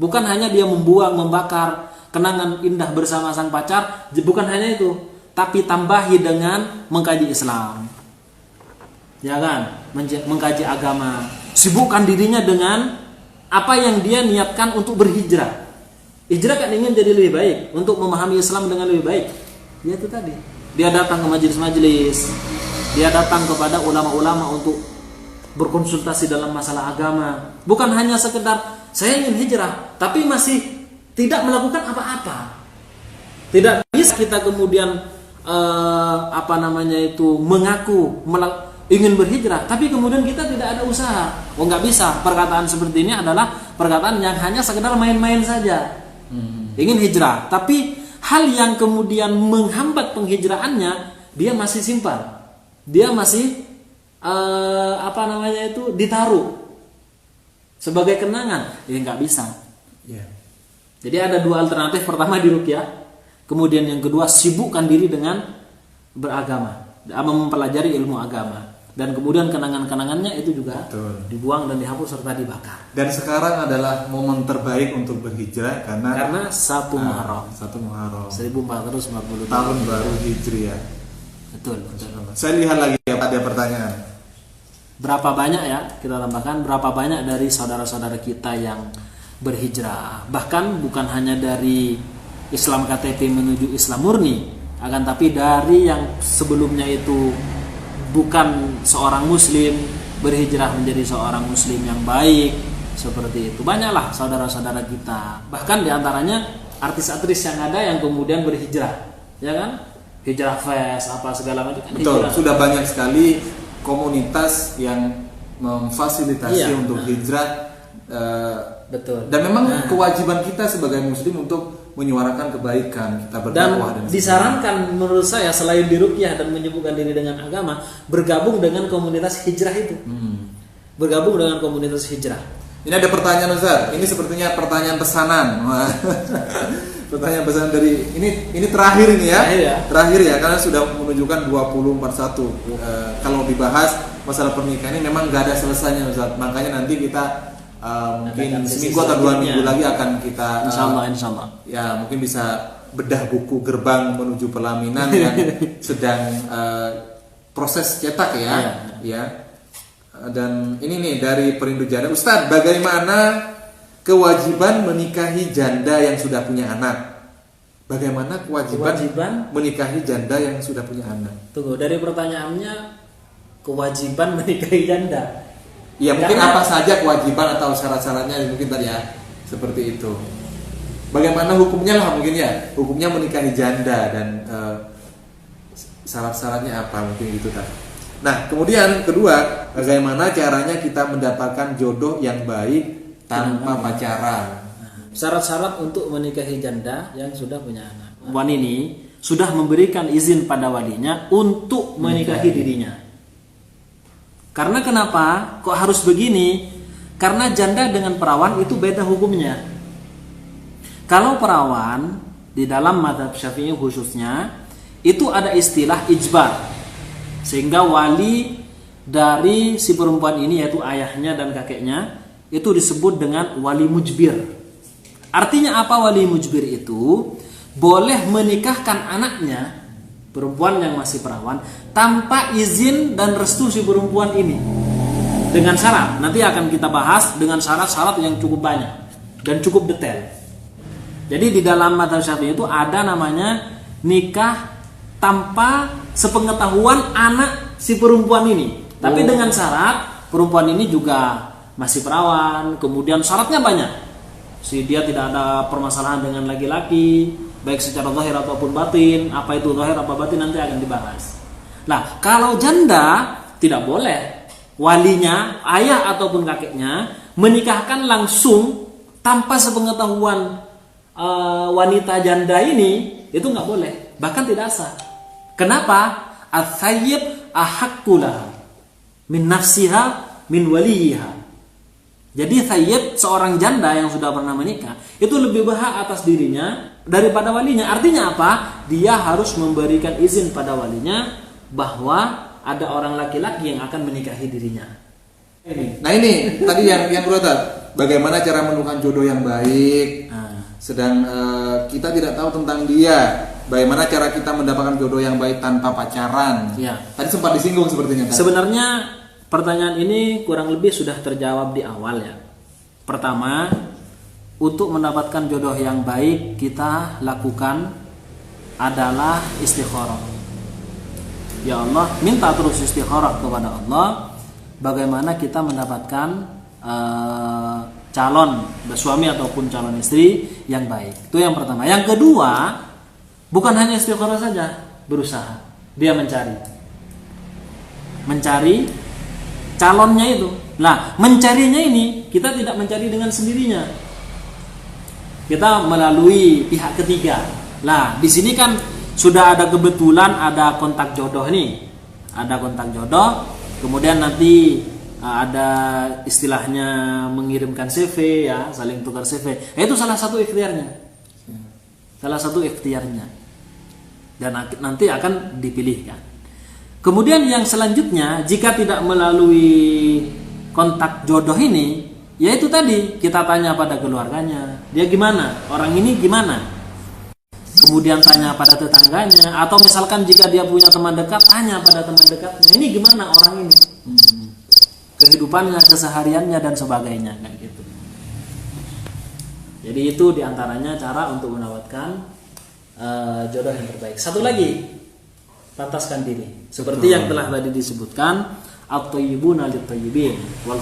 Bukan hanya dia membuang, membakar kenangan indah bersama sang pacar, bukan hanya itu, tapi tambahi dengan mengkaji Islam. Ya kan? Mengkaji agama. Sibukkan dirinya dengan apa yang dia niatkan untuk berhijrah. Hijrah kan ingin jadi lebih baik, untuk memahami Islam dengan lebih baik. Ya itu tadi. Dia datang ke majelis-majelis. Dia datang kepada ulama-ulama untuk berkonsultasi dalam masalah agama. Bukan hanya sekedar saya ingin hijrah, tapi masih tidak melakukan apa-apa. Tidak bisa kita kemudian mengaku ingin berhijrah, tapi kemudian kita tidak ada usaha. Nggak bisa. Perkataan seperti ini adalah perkataan yang hanya sekedar main-main saja. Ingin hijrah, tapi hal yang kemudian menghambat penghijrahannya, dia masih simpan. Dia masih ditaruh sebagai kenangan. Ya nggak bisa. Yeah. Jadi ada dua alternatif. Pertama diruqyah, kemudian yang kedua sibukkan diri dengan beragama, mempelajari ilmu agama. Dan kemudian kenangan-kenangannya itu juga dibuang dan dihapus serta dibakar. Dan sekarang adalah momen terbaik untuk berhijrah karena 1 Muharram. 1440 tahun baru Hijriah. Betul. Saya lihat lagi ada pertanyaan. Berapa banyak ya, kita tambahkan, berapa banyak dari saudara-saudara kita yang berhijrah. Bahkan bukan hanya dari Islam KTP menuju Islam murni, akan tapi dari yang sebelumnya itu bukan seorang muslim berhijrah menjadi seorang muslim yang baik, seperti itu. Banyaklah saudara-saudara kita. Bahkan diantaranya artis-artis yang ada yang kemudian berhijrah, ya kan? Hijrah fest apa segala macam. Betul, hijrah. Sudah banyak sekali komunitas yang memfasilitasi untuk hijrah. Betul. Dan memang kewajiban kita sebagai muslim untuk menyuarakan kebaikan, kita berdakwah dan disarankan menurut saya selain diruqyah dan menyibukkan diri dengan agama, bergabung dengan komunitas hijrah itu. Bergabung dengan komunitas hijrah. Ini ada pertanyaan Ustaz. Ini sepertinya pertanyaan pesanan. Pertanyaan pesanan dari ini terakhir ini ya. Terakhir ya karena sudah menunjukkan 20:41. Kalau dibahas masalah pernikahan ini memang gak ada selesainya Ustaz. Makanya nanti kita mungkin seminggu atau 2 minggu lagi akan kita insyaallah ya mungkin bisa bedah buku Gerbang Menuju Pelaminan yang sedang proses cetak ya. Dan ini nih dari Perindu Janda, Ustadz, bagaimana kewajiban menikahi janda yang sudah punya anak? Bagaimana kewajiban menikahi janda yang sudah punya anak? Tunggu, dari pertanyaannya kewajiban menikahi janda. Ya mungkin apa saja kewajiban atau syarat-syaratnya mungkin tadi ya seperti itu. Bagaimana hukumnya lah mungkin ya, hukumnya menikahi janda dan syarat-syaratnya apa mungkin itu tadi. Nah kemudian kedua, bagaimana caranya kita mendapatkan jodoh yang baik tanpa pacaran? Syarat-syarat untuk menikahi janda yang sudah punya anak. Wanita ini sudah memberikan izin pada walinya untuk menikahi dirinya. Karena kenapa? Kok harus begini? Karena janda dengan perawan itu beda hukumnya. Kalau perawan di dalam mazhab Syafi'i khususnya itu ada istilah ijbar. Sehingga wali dari si perempuan ini yaitu ayahnya dan kakeknya itu disebut dengan wali mujbir. Artinya apa wali mujbir itu? Boleh menikahkan anaknya perempuan yang masih perawan tanpa izin dan restu si perempuan ini dengan syarat, nanti akan kita bahas dengan syarat-syarat yang cukup banyak dan cukup detail. Jadi di dalam mazhab Syafi'i itu ada namanya nikah tanpa sepengetahuan anak si perempuan ini, tapi dengan syarat perempuan ini juga masih perawan, kemudian syaratnya banyak. Dia tidak ada permasalahan dengan laki-laki baik secara zahir ataupun batin. Apa itu zahir apa batin nanti akan dibahas. Nah, kalau janda tidak boleh walinya, ayah ataupun kakeknya menikahkan langsung tanpa sepengetahuan wanita janda ini, itu nggak boleh, bahkan tidak sah. Kenapa? At-thayyib ahaqqu laha min nafsiha min waliha. Jadi thayyib, seorang janda yang sudah pernah menikah, itu lebih berhak atas dirinya daripada walinya. Artinya apa? Dia harus memberikan izin pada walinya bahwa ada orang laki-laki yang akan menikahi dirinya. Nah ini tadi yang kedua, bagaimana cara menemukan jodoh yang baik. Sedang kita tidak tahu tentang dia. Bagaimana cara kita mendapatkan jodoh yang baik tanpa pacaran? Ya. Tadi sempat disinggung sepertinya. Sebenarnya pertanyaan ini kurang lebih sudah terjawab di awal ya. Pertama, untuk mendapatkan jodoh yang baik kita lakukan adalah istikharah. Ya Allah, minta terus istikharah kepada Allah bagaimana kita mendapatkan calon suami ataupun calon istri yang baik. Itu yang pertama. Yang kedua, bukan hanya istikharah saja, berusaha. Dia mencari calonnya itu. Nah, mencarinya ini kita tidak mencari dengan sendirinya. Kita melalui pihak ketiga. Nah, di sini kan sudah ada kebetulan ada kontak jodoh nih. Ada kontak jodoh, kemudian nanti ada istilahnya mengirimkan CV ya, saling tukar CV. Itu salah satu ikhtiarnya. Dan nanti akan dipilihkan. Kemudian yang selanjutnya, jika tidak melalui kontak jodoh ini, yaitu tadi kita tanya pada keluarganya, dia gimana, orang ini gimana. Kemudian tanya pada tetangganya, atau misalkan jika dia punya teman dekat, tanya pada teman dekatnya, ini gimana orang ini, kehidupannya, kesehariannya dan sebagainya, kayak gitu. Jadi itu diantaranya cara untuk mendapatkan jodoh yang terbaik. Satu lagi, pantaskan diri. Seperti yang telah tadi disebutkan, at-thayyibuna lit-thayyibin wal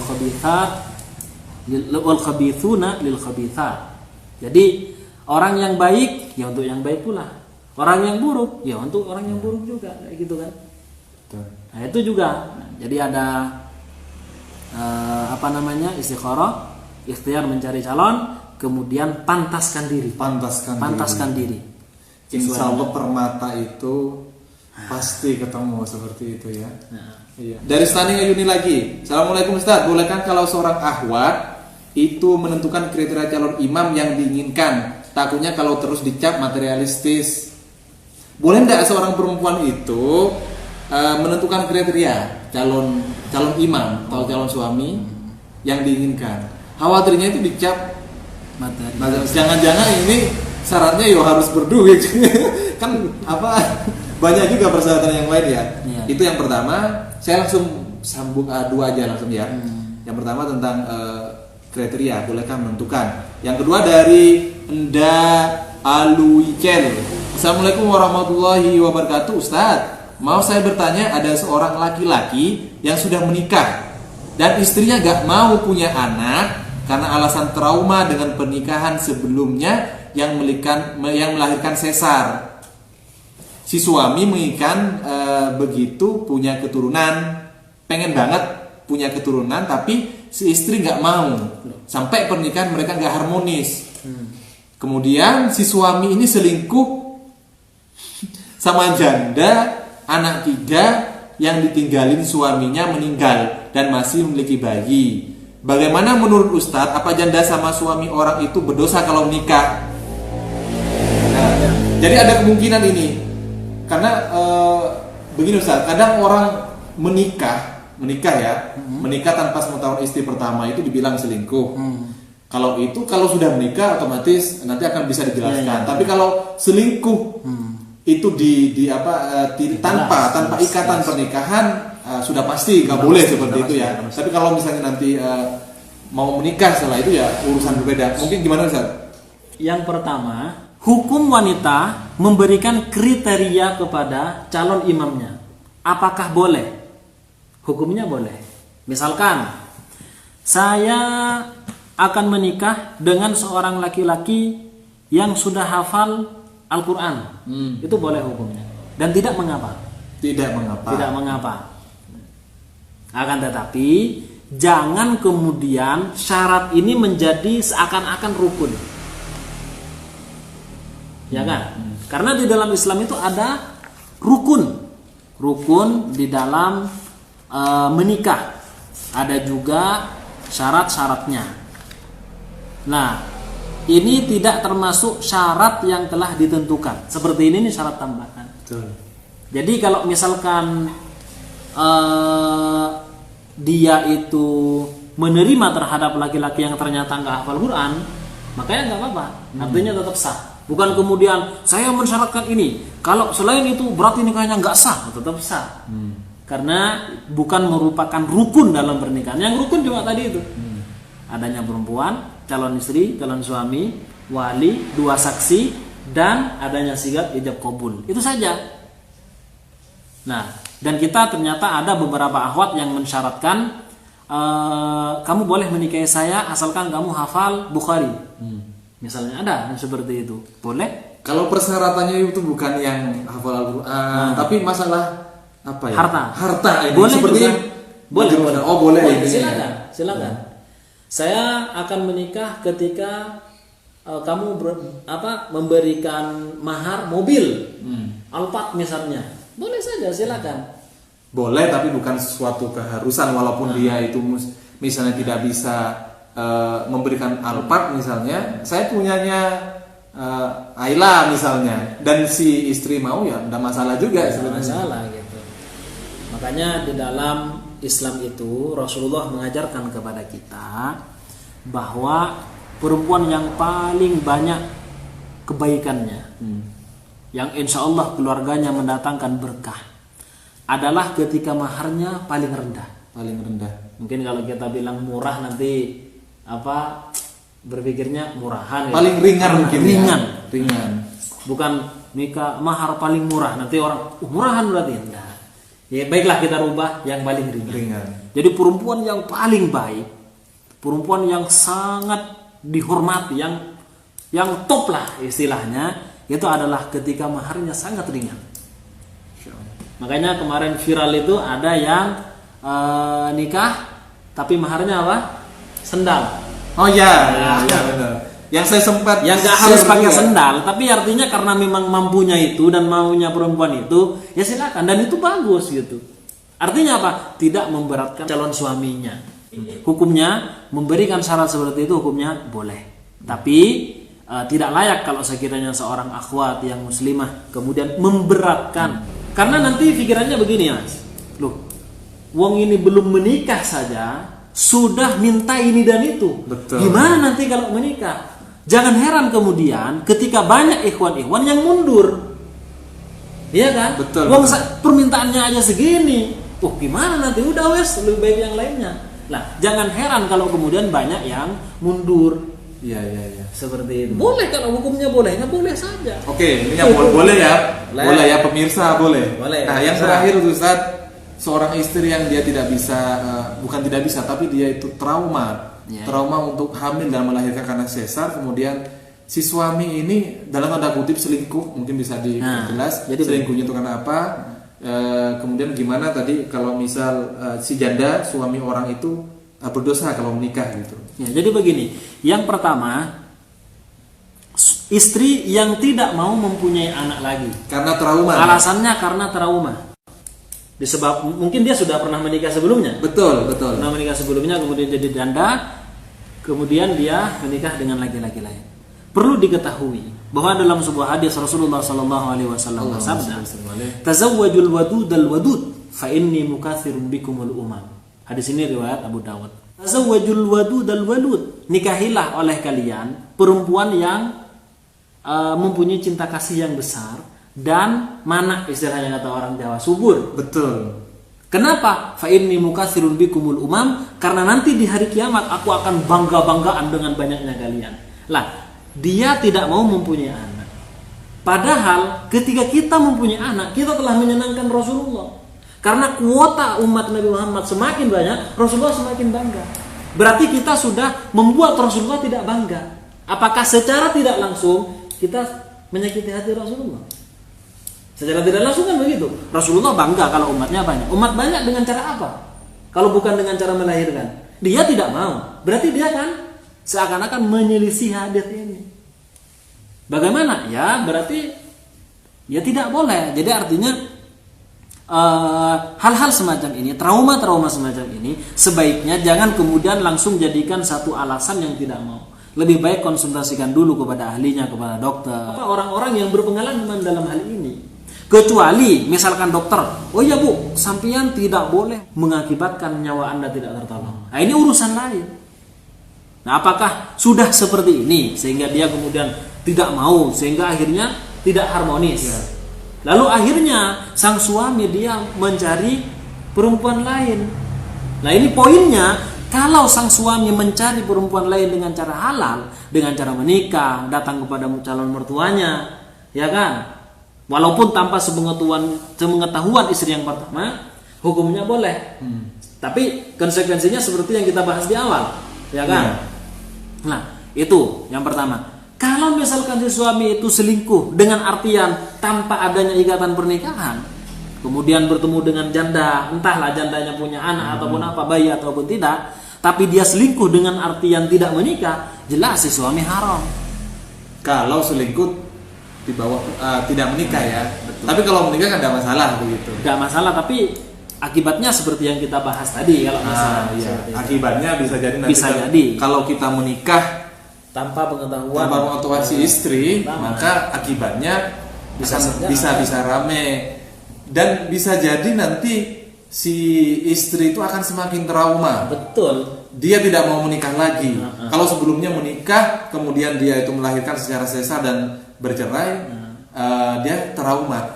khabithuna lil khabithat. Jadi orang yang baik ya untuk yang baik pula. Orang yang buruk ya untuk orang yang buruk juga, kayak gitu kan. Nah, itu juga. Jadi ada istikharah, ikhtiar mencari calon, kemudian pantaskan diri. Pantaskan diri. Insya Allah permata itu pasti ketemu seperti itu ya. Iya. Dari Standing Ayuni lagi. Assalamualaikum Ustaz, bolehkah kalau seorang akhwat itu menentukan kriteria calon imam yang diinginkan? Takutnya kalau terus dicap materialistis. Boleh enggak seorang perempuan itu menentukan kriteria calon imam atau calon suami yang diinginkan? Khawatirnya itu dicap materialistis. Jangan-jangan ini syaratnya harus berduit. Kan banyak juga persyaratan yang lain ya. Itu yang pertama. Saya langsung sambung dua aja langsung ya. Yang pertama tentang kriteria, bolehkah menentukan. Yang kedua dari Enda Aluicel. Assalamualaikum warahmatullahi wabarakatuh. Ustaz, mau saya bertanya, ada seorang laki-laki yang sudah menikah dan istrinya gak mau punya anak karena alasan trauma dengan pernikahan sebelumnya yang melahirkan sesar. Si suami menginginkan begitu punya keturunan, pengen banget punya keturunan, tapi si istri gak mau. Sampai pernikahan mereka gak harmonis. Kemudian si suami ini selingkuh sama janda anak 3 yang ditinggalin suaminya meninggal dan masih memiliki bayi. Bagaimana menurut Ustadz, apa janda sama suami orang itu berdosa kalau menikah? Nah, jadi ada kemungkinan ini. Karena begini Ustadz, kadang orang menikah ya, menikah tanpa sepengetahuan istri pertama itu dibilang selingkuh. Kalau sudah menikah otomatis nanti akan bisa dijelaskan. Tapi kalau selingkuh itu tanpa ikatan pernikahan sudah pasti nggak boleh seperti itu ya. Tapi kalau misalnya nanti mau menikah setelah itu ya urusan berbeda. Mungkin gimana Ustaz? Yang pertama, hukum wanita memberikan kriteria kepada calon imamnya. Apakah boleh? Hukumnya boleh. Misalkan saya akan menikah dengan seorang laki-laki yang sudah hafal Al-Quran. Itu boleh hukumnya. Dan tidak mengapa. Tidak mengapa. Akan tetapi jangan kemudian syarat ini menjadi seakan-akan rukun. Ya kan? Karena di dalam Islam itu ada rukun di dalam menikah. Ada juga syarat-syaratnya. Nah, ini tidak termasuk syarat yang telah ditentukan. Seperti ini syarat tambahan. Betul. Jadi kalau misalkan dia itu menerima terhadap laki-laki yang ternyata nggak hafal Quran, makanya nggak apa-apa. Artinya tetap sah. Bukan kemudian saya mensyaratkan ini. Kalau selain itu berarti nikahnya nggak sah, tetap sah. Karena bukan merupakan rukun dalam pernikahan. Yang rukun cuma tadi itu. Adanya perempuan, calon istri, calon suami, wali, 2 saksi, dan adanya sigat ijab qabul. Itu saja. Nah, dan kita ternyata ada beberapa akhwat yang mensyaratkan kamu boleh menikahi saya asalkan kamu hafal Bukhari. Misalnya ada yang seperti itu. Boleh? Kalau persyaratannya itu bukan yang hafal Al-Quran, tapi masalah apa ya? Harta ini. Boleh seperti juga. Boleh. Oh, boleh. Silakan. Saya akan menikah ketika kamu memberikan mahar mobil, Alphard misalnya. Boleh saja, silakan. Boleh, tapi bukan suatu keharusan walaupun dia itu misalnya tidak bisa memberikan Alphard misalnya. Saya punyanya Ayla misalnya, dan si istri mau ya tidak masalah juga. Tidak masalah gitu. Makanya di dalam Islam itu Rasulullah mengajarkan kepada kita bahwa perempuan yang paling banyak kebaikannya, yang insya Allah keluarganya mendatangkan berkah, adalah ketika maharnya paling rendah. Mungkin kalau kita bilang murah nanti berpikirnya murahan. Paling ringan mungkin. Ringan. Bukan nikah mahar paling murah nanti orang murahan berarti enggak. Ya baiklah kita rubah yang paling ringan. Jadi perempuan yang paling baik, perempuan yang sangat dihormati, yang top lah istilahnya, itu adalah ketika maharnya sangat ringan. Makanya kemarin viral itu ada yang nikah tapi maharnya apa? Sendal. Oh ya benar. Yang saya sempat yang nggak harus pakai sendal, tapi artinya karena memang mampunya itu dan maunya perempuan itu, ya silakan, dan itu bagus gitu. Artinya apa? Tidak memberatkan calon suaminya. Hukumnya memberikan syarat seperti itu hukumnya boleh. Tapi tidak layak kalau sekiranya seorang akhwat yang muslimah kemudian memberatkan. Karena nanti pikirannya begini, Mas. Loh, wong ini belum menikah saja sudah minta ini dan itu. Betul. Gimana nanti kalau menikah? Jangan heran kemudian ketika banyak ikhwan-ikhwan yang mundur. Iya kan? Betul. Wong permintaannya aja segini. Gimana nanti? Udah wes, lebih baik yang lainnya. Nah, jangan heran kalau kemudian banyak yang mundur. Iya. Seperti itu. Boleh kalau hukumnya boleh, nggak boleh saja. Oke, ini yang boleh ya. Boleh ya pemirsa, boleh. Nah, yang terakhir Ustaz, seorang istri yang dia tidak bisa, bukan tidak bisa, tapi dia itu trauma untuk hamil dan melahirkan karena sesar, kemudian si suami ini dalam tanda kutip selingkuh, mungkin bisa diperjelas. Jadi selingkuhnya itu karena apa? Kemudian gimana tadi kalau misal si janda suami orang itu berdosa kalau menikah gitu? Ya, jadi begini. Yang pertama, istri yang tidak mau mempunyai anak lagi karena trauma. Alasannya karena trauma. Disebab mungkin dia sudah pernah menikah sebelumnya. Betul. Pernah menikah sebelumnya, kemudian jadi janda, kemudian dia menikah dengan laki-laki lain. Perlu diketahui bahwa dalam sebuah hadis Rasulullah sallallahu alaihi wasallam bersabda, "Tazawwajul wadudal wadud, fa inni mukatsirun bikumul umam." Hadis ini riwayat Abu Dawud. Tazawwajul wadudal wadud, nikahilah oleh kalian perempuan yang mempunyai cinta kasih yang besar dan mana istilahnya kata orang Jawa, subur. Betul. Kenapa? Fa inni mukatsirun bikumul umam, karena nanti di hari kiamat aku akan bangga-banggaan dengan banyaknya kalian. Lah, dia tidak mau mempunyai anak. Padahal ketika kita mempunyai anak, kita telah menyenangkan Rasulullah. Karena kuota umat Nabi Muhammad semakin banyak, Rasulullah semakin bangga. Berarti kita sudah membuat Rasulullah tidak bangga. Apakah secara tidak langsung kita menyakiti hati Rasulullah? Secara tidak langsung kan begitu. Rasulullah bangga kalau umatnya banyak. Umat banyak dengan cara apa? Kalau bukan dengan cara melahirkan. Dia tidak mau. Berarti dia kan seakan-akan menyelisih hadis ini. Bagaimana? Ya berarti ya tidak boleh. Jadi artinya hal-hal semacam ini, trauma-trauma semacam ini sebaiknya jangan kemudian langsung jadikan satu alasan yang tidak mau. Lebih baik konsultasikan dulu kepada ahlinya, kepada dokter, orang-orang yang berpengalaman dalam hal ini. Kecuali misalkan dokter, oh ya bu, sampean tidak boleh mengakibatkan nyawa Anda tidak tertolong. Nah ini urusan lain. Nah apakah sudah seperti ini sehingga dia kemudian tidak mau, sehingga akhirnya tidak harmonis. Lalu akhirnya sang suami dia mencari perempuan lain. Nah ini poinnya, kalau sang suami mencari perempuan lain dengan cara halal, dengan cara menikah, datang kepada calon mertuanya, ya kan? Walaupun tanpa sepengetahuan istri yang pertama, hukumnya boleh. Tapi konsekuensinya seperti yang kita bahas di awal, ya kan? Nah, itu yang pertama. Kalau misalkan si suami itu selingkuh dengan artian tanpa adanya ikatan pernikahan, kemudian bertemu dengan janda, entahlah jandanya punya anak ataupun apa, bayi ataupun tidak, tapi dia selingkuh dengan artian tidak menikah, jelas si suami haram. Kalau selingkuh di bawah tidak menikah ya. Betul. Tapi kalau menikah kan tidak masalah begitu. Tidak masalah, tapi akibatnya seperti yang kita bahas tadi kalau masalah. Akibatnya bisa jadi nanti kalau kita menikah tanpa pengetahuan si istri, maka akibatnya bisa rame dan bisa jadi nanti si istri itu akan semakin trauma. Betul. Dia tidak mau menikah lagi. Kalau sebelumnya menikah, kemudian dia itu melahirkan secara sesar dan bercerai, dia trauma.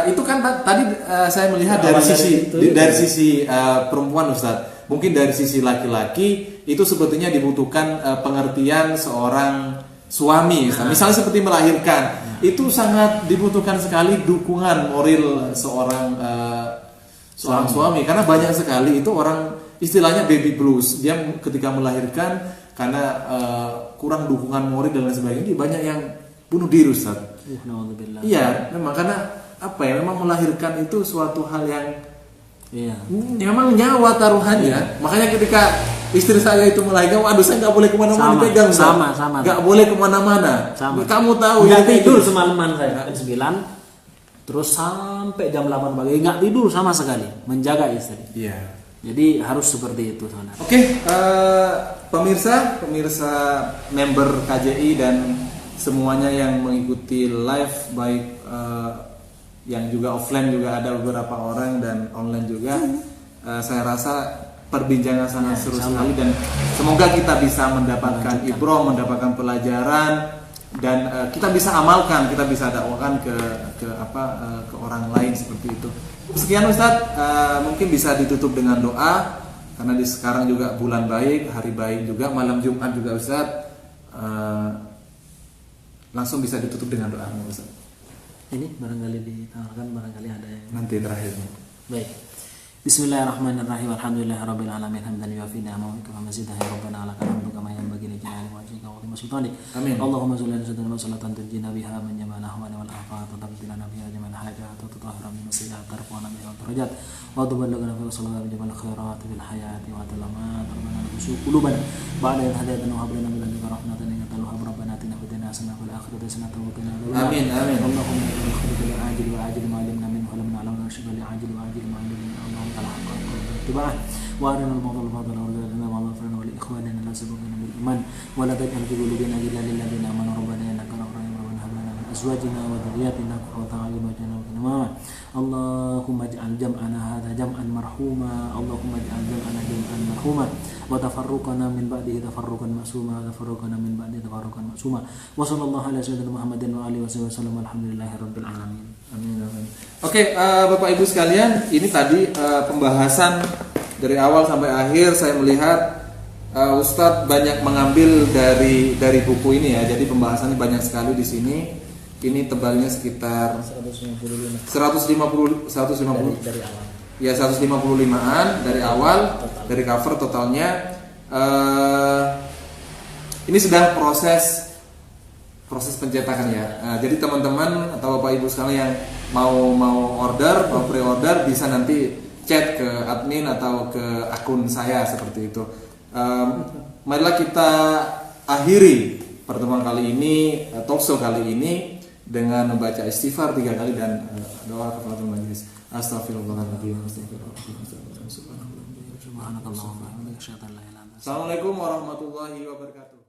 Itu kan tadi saya melihat dari sisi perempuan, Ustaz. Mungkin dari sisi laki-laki itu sebetulnya dibutuhkan pengertian seorang suami. Misalnya seperti melahirkan, itu sangat dibutuhkan sekali dukungan moral seorang suami. Karena banyak sekali itu orang istilahnya baby blues. Dia ketika melahirkan karena kurang dukungan moral dan lain sebagainya, banyak yang bunuh diri, Ustaz. Iya, memang karena apa ya, memang melahirkan itu suatu hal yang memang nyawa taruhannya. Makanya ketika istri saya itu melahirkan, waduh saya nggak boleh kemana-mana dipegang, sama nggak boleh kemana-mana. Kamu tahu nggak tidur semalaman saya jam 9 terus sampai jam 8 pagi nggak tidur sama sekali, menjaga istri. Iya. Jadi harus seperti itu, saudara. Oke, pemirsa member KJI dan semuanya yang mengikuti live, baik yang juga offline juga ada beberapa orang dan online juga. Saya rasa perbincangan sangat seru sekali dan semoga kita bisa mendapatkan ibrah, mendapatkan pelajaran dan kita bisa amalkan, kita bisa dakwakan ke orang lain seperti itu. Sekian Ustadz, mungkin bisa ditutup dengan doa karena di sekarang juga bulan baik, hari baik juga, malam Jumat juga Ustadz. Langsung bisa ditutup dengan doa Ustadz. Ini barangkali ditawarkan, barangkali ada yang nanti terakhir. Baik. Bismillahirrahmanirrahim. Alhamdulillahirabbil alamin. Hamdan yuwafi ni'amahu kama mazidah ya rabbana lakal hamdu kama yanbaghi li jalali wajhika wa azimi sultanik. Amin. Allahumma shalli ala sayyidina Muhammadin tunjina biha min jamal ahwani wal afat wa tabdilana biha jamal hajat wa tutahhira min sayyi'at tarfana biha darajat wa tuballighuna fi sallallahu jamal khairat bil hayati wa talamat rabbana nusu qulubana ba'da idh hadaytana wa hab lana min ladunka rahmatan innaka antal wahhab rabbana atina fid dunya hasanah wa fil akhirati hasanah wa qina adzabannar. Amin amin. Allahumma inna nas'aluka al ajil wa ajil ma alimna minhu wa lam na'lam wa nashhadu al ajil wa ajil ma alimna اتباعه وارنا الموضوع الفاضل ورزقنا وغفرنا ولاخواننا لا سبقنا بالايمان ولا تجعل في قلوبنا غلا للذين امنوا ربنا انك رؤوف رحيم ربنا هب لنا من ازواجنا وذرياتنا قرة اعين واجعلنا للمتقين اللهم اجعل جمعنا هذا جمعا مرحوما اللهم اجعل جمعنا جمعا مرحوما وتفرقنا من بعده تفرقا معصوما وتفرقنا من بعده تفرقا معصوما وصلى الله على سيدنا محمد وعلى اله وسلم alhamdulillahirabbil alamin. Amin amin. Oke, Bapak Ibu sekalian, ini tadi pembahasan dari awal sampai akhir. Saya melihat Ustadz banyak mengambil dari buku ini ya. Jadi pembahasannya banyak sekali di sini. Ini tebalnya sekitar 150 dari awal. Ya 155-an dari awal, dari cover totalnya. Ini sedang proses pencetakan ya. Jadi teman-teman atau Bapak Ibu sekalian yang mau order, mau pre-order bisa nanti chat ke admin atau ke akun saya seperti itu. Marilah kita akhiri pertemuan kali ini, talkshow kali ini dengan membaca istighfar 3 kali dan doa kafaratul majlis. Astagfirullahaladzim. Assalamualaikum warahmatullahi wabarakatuh.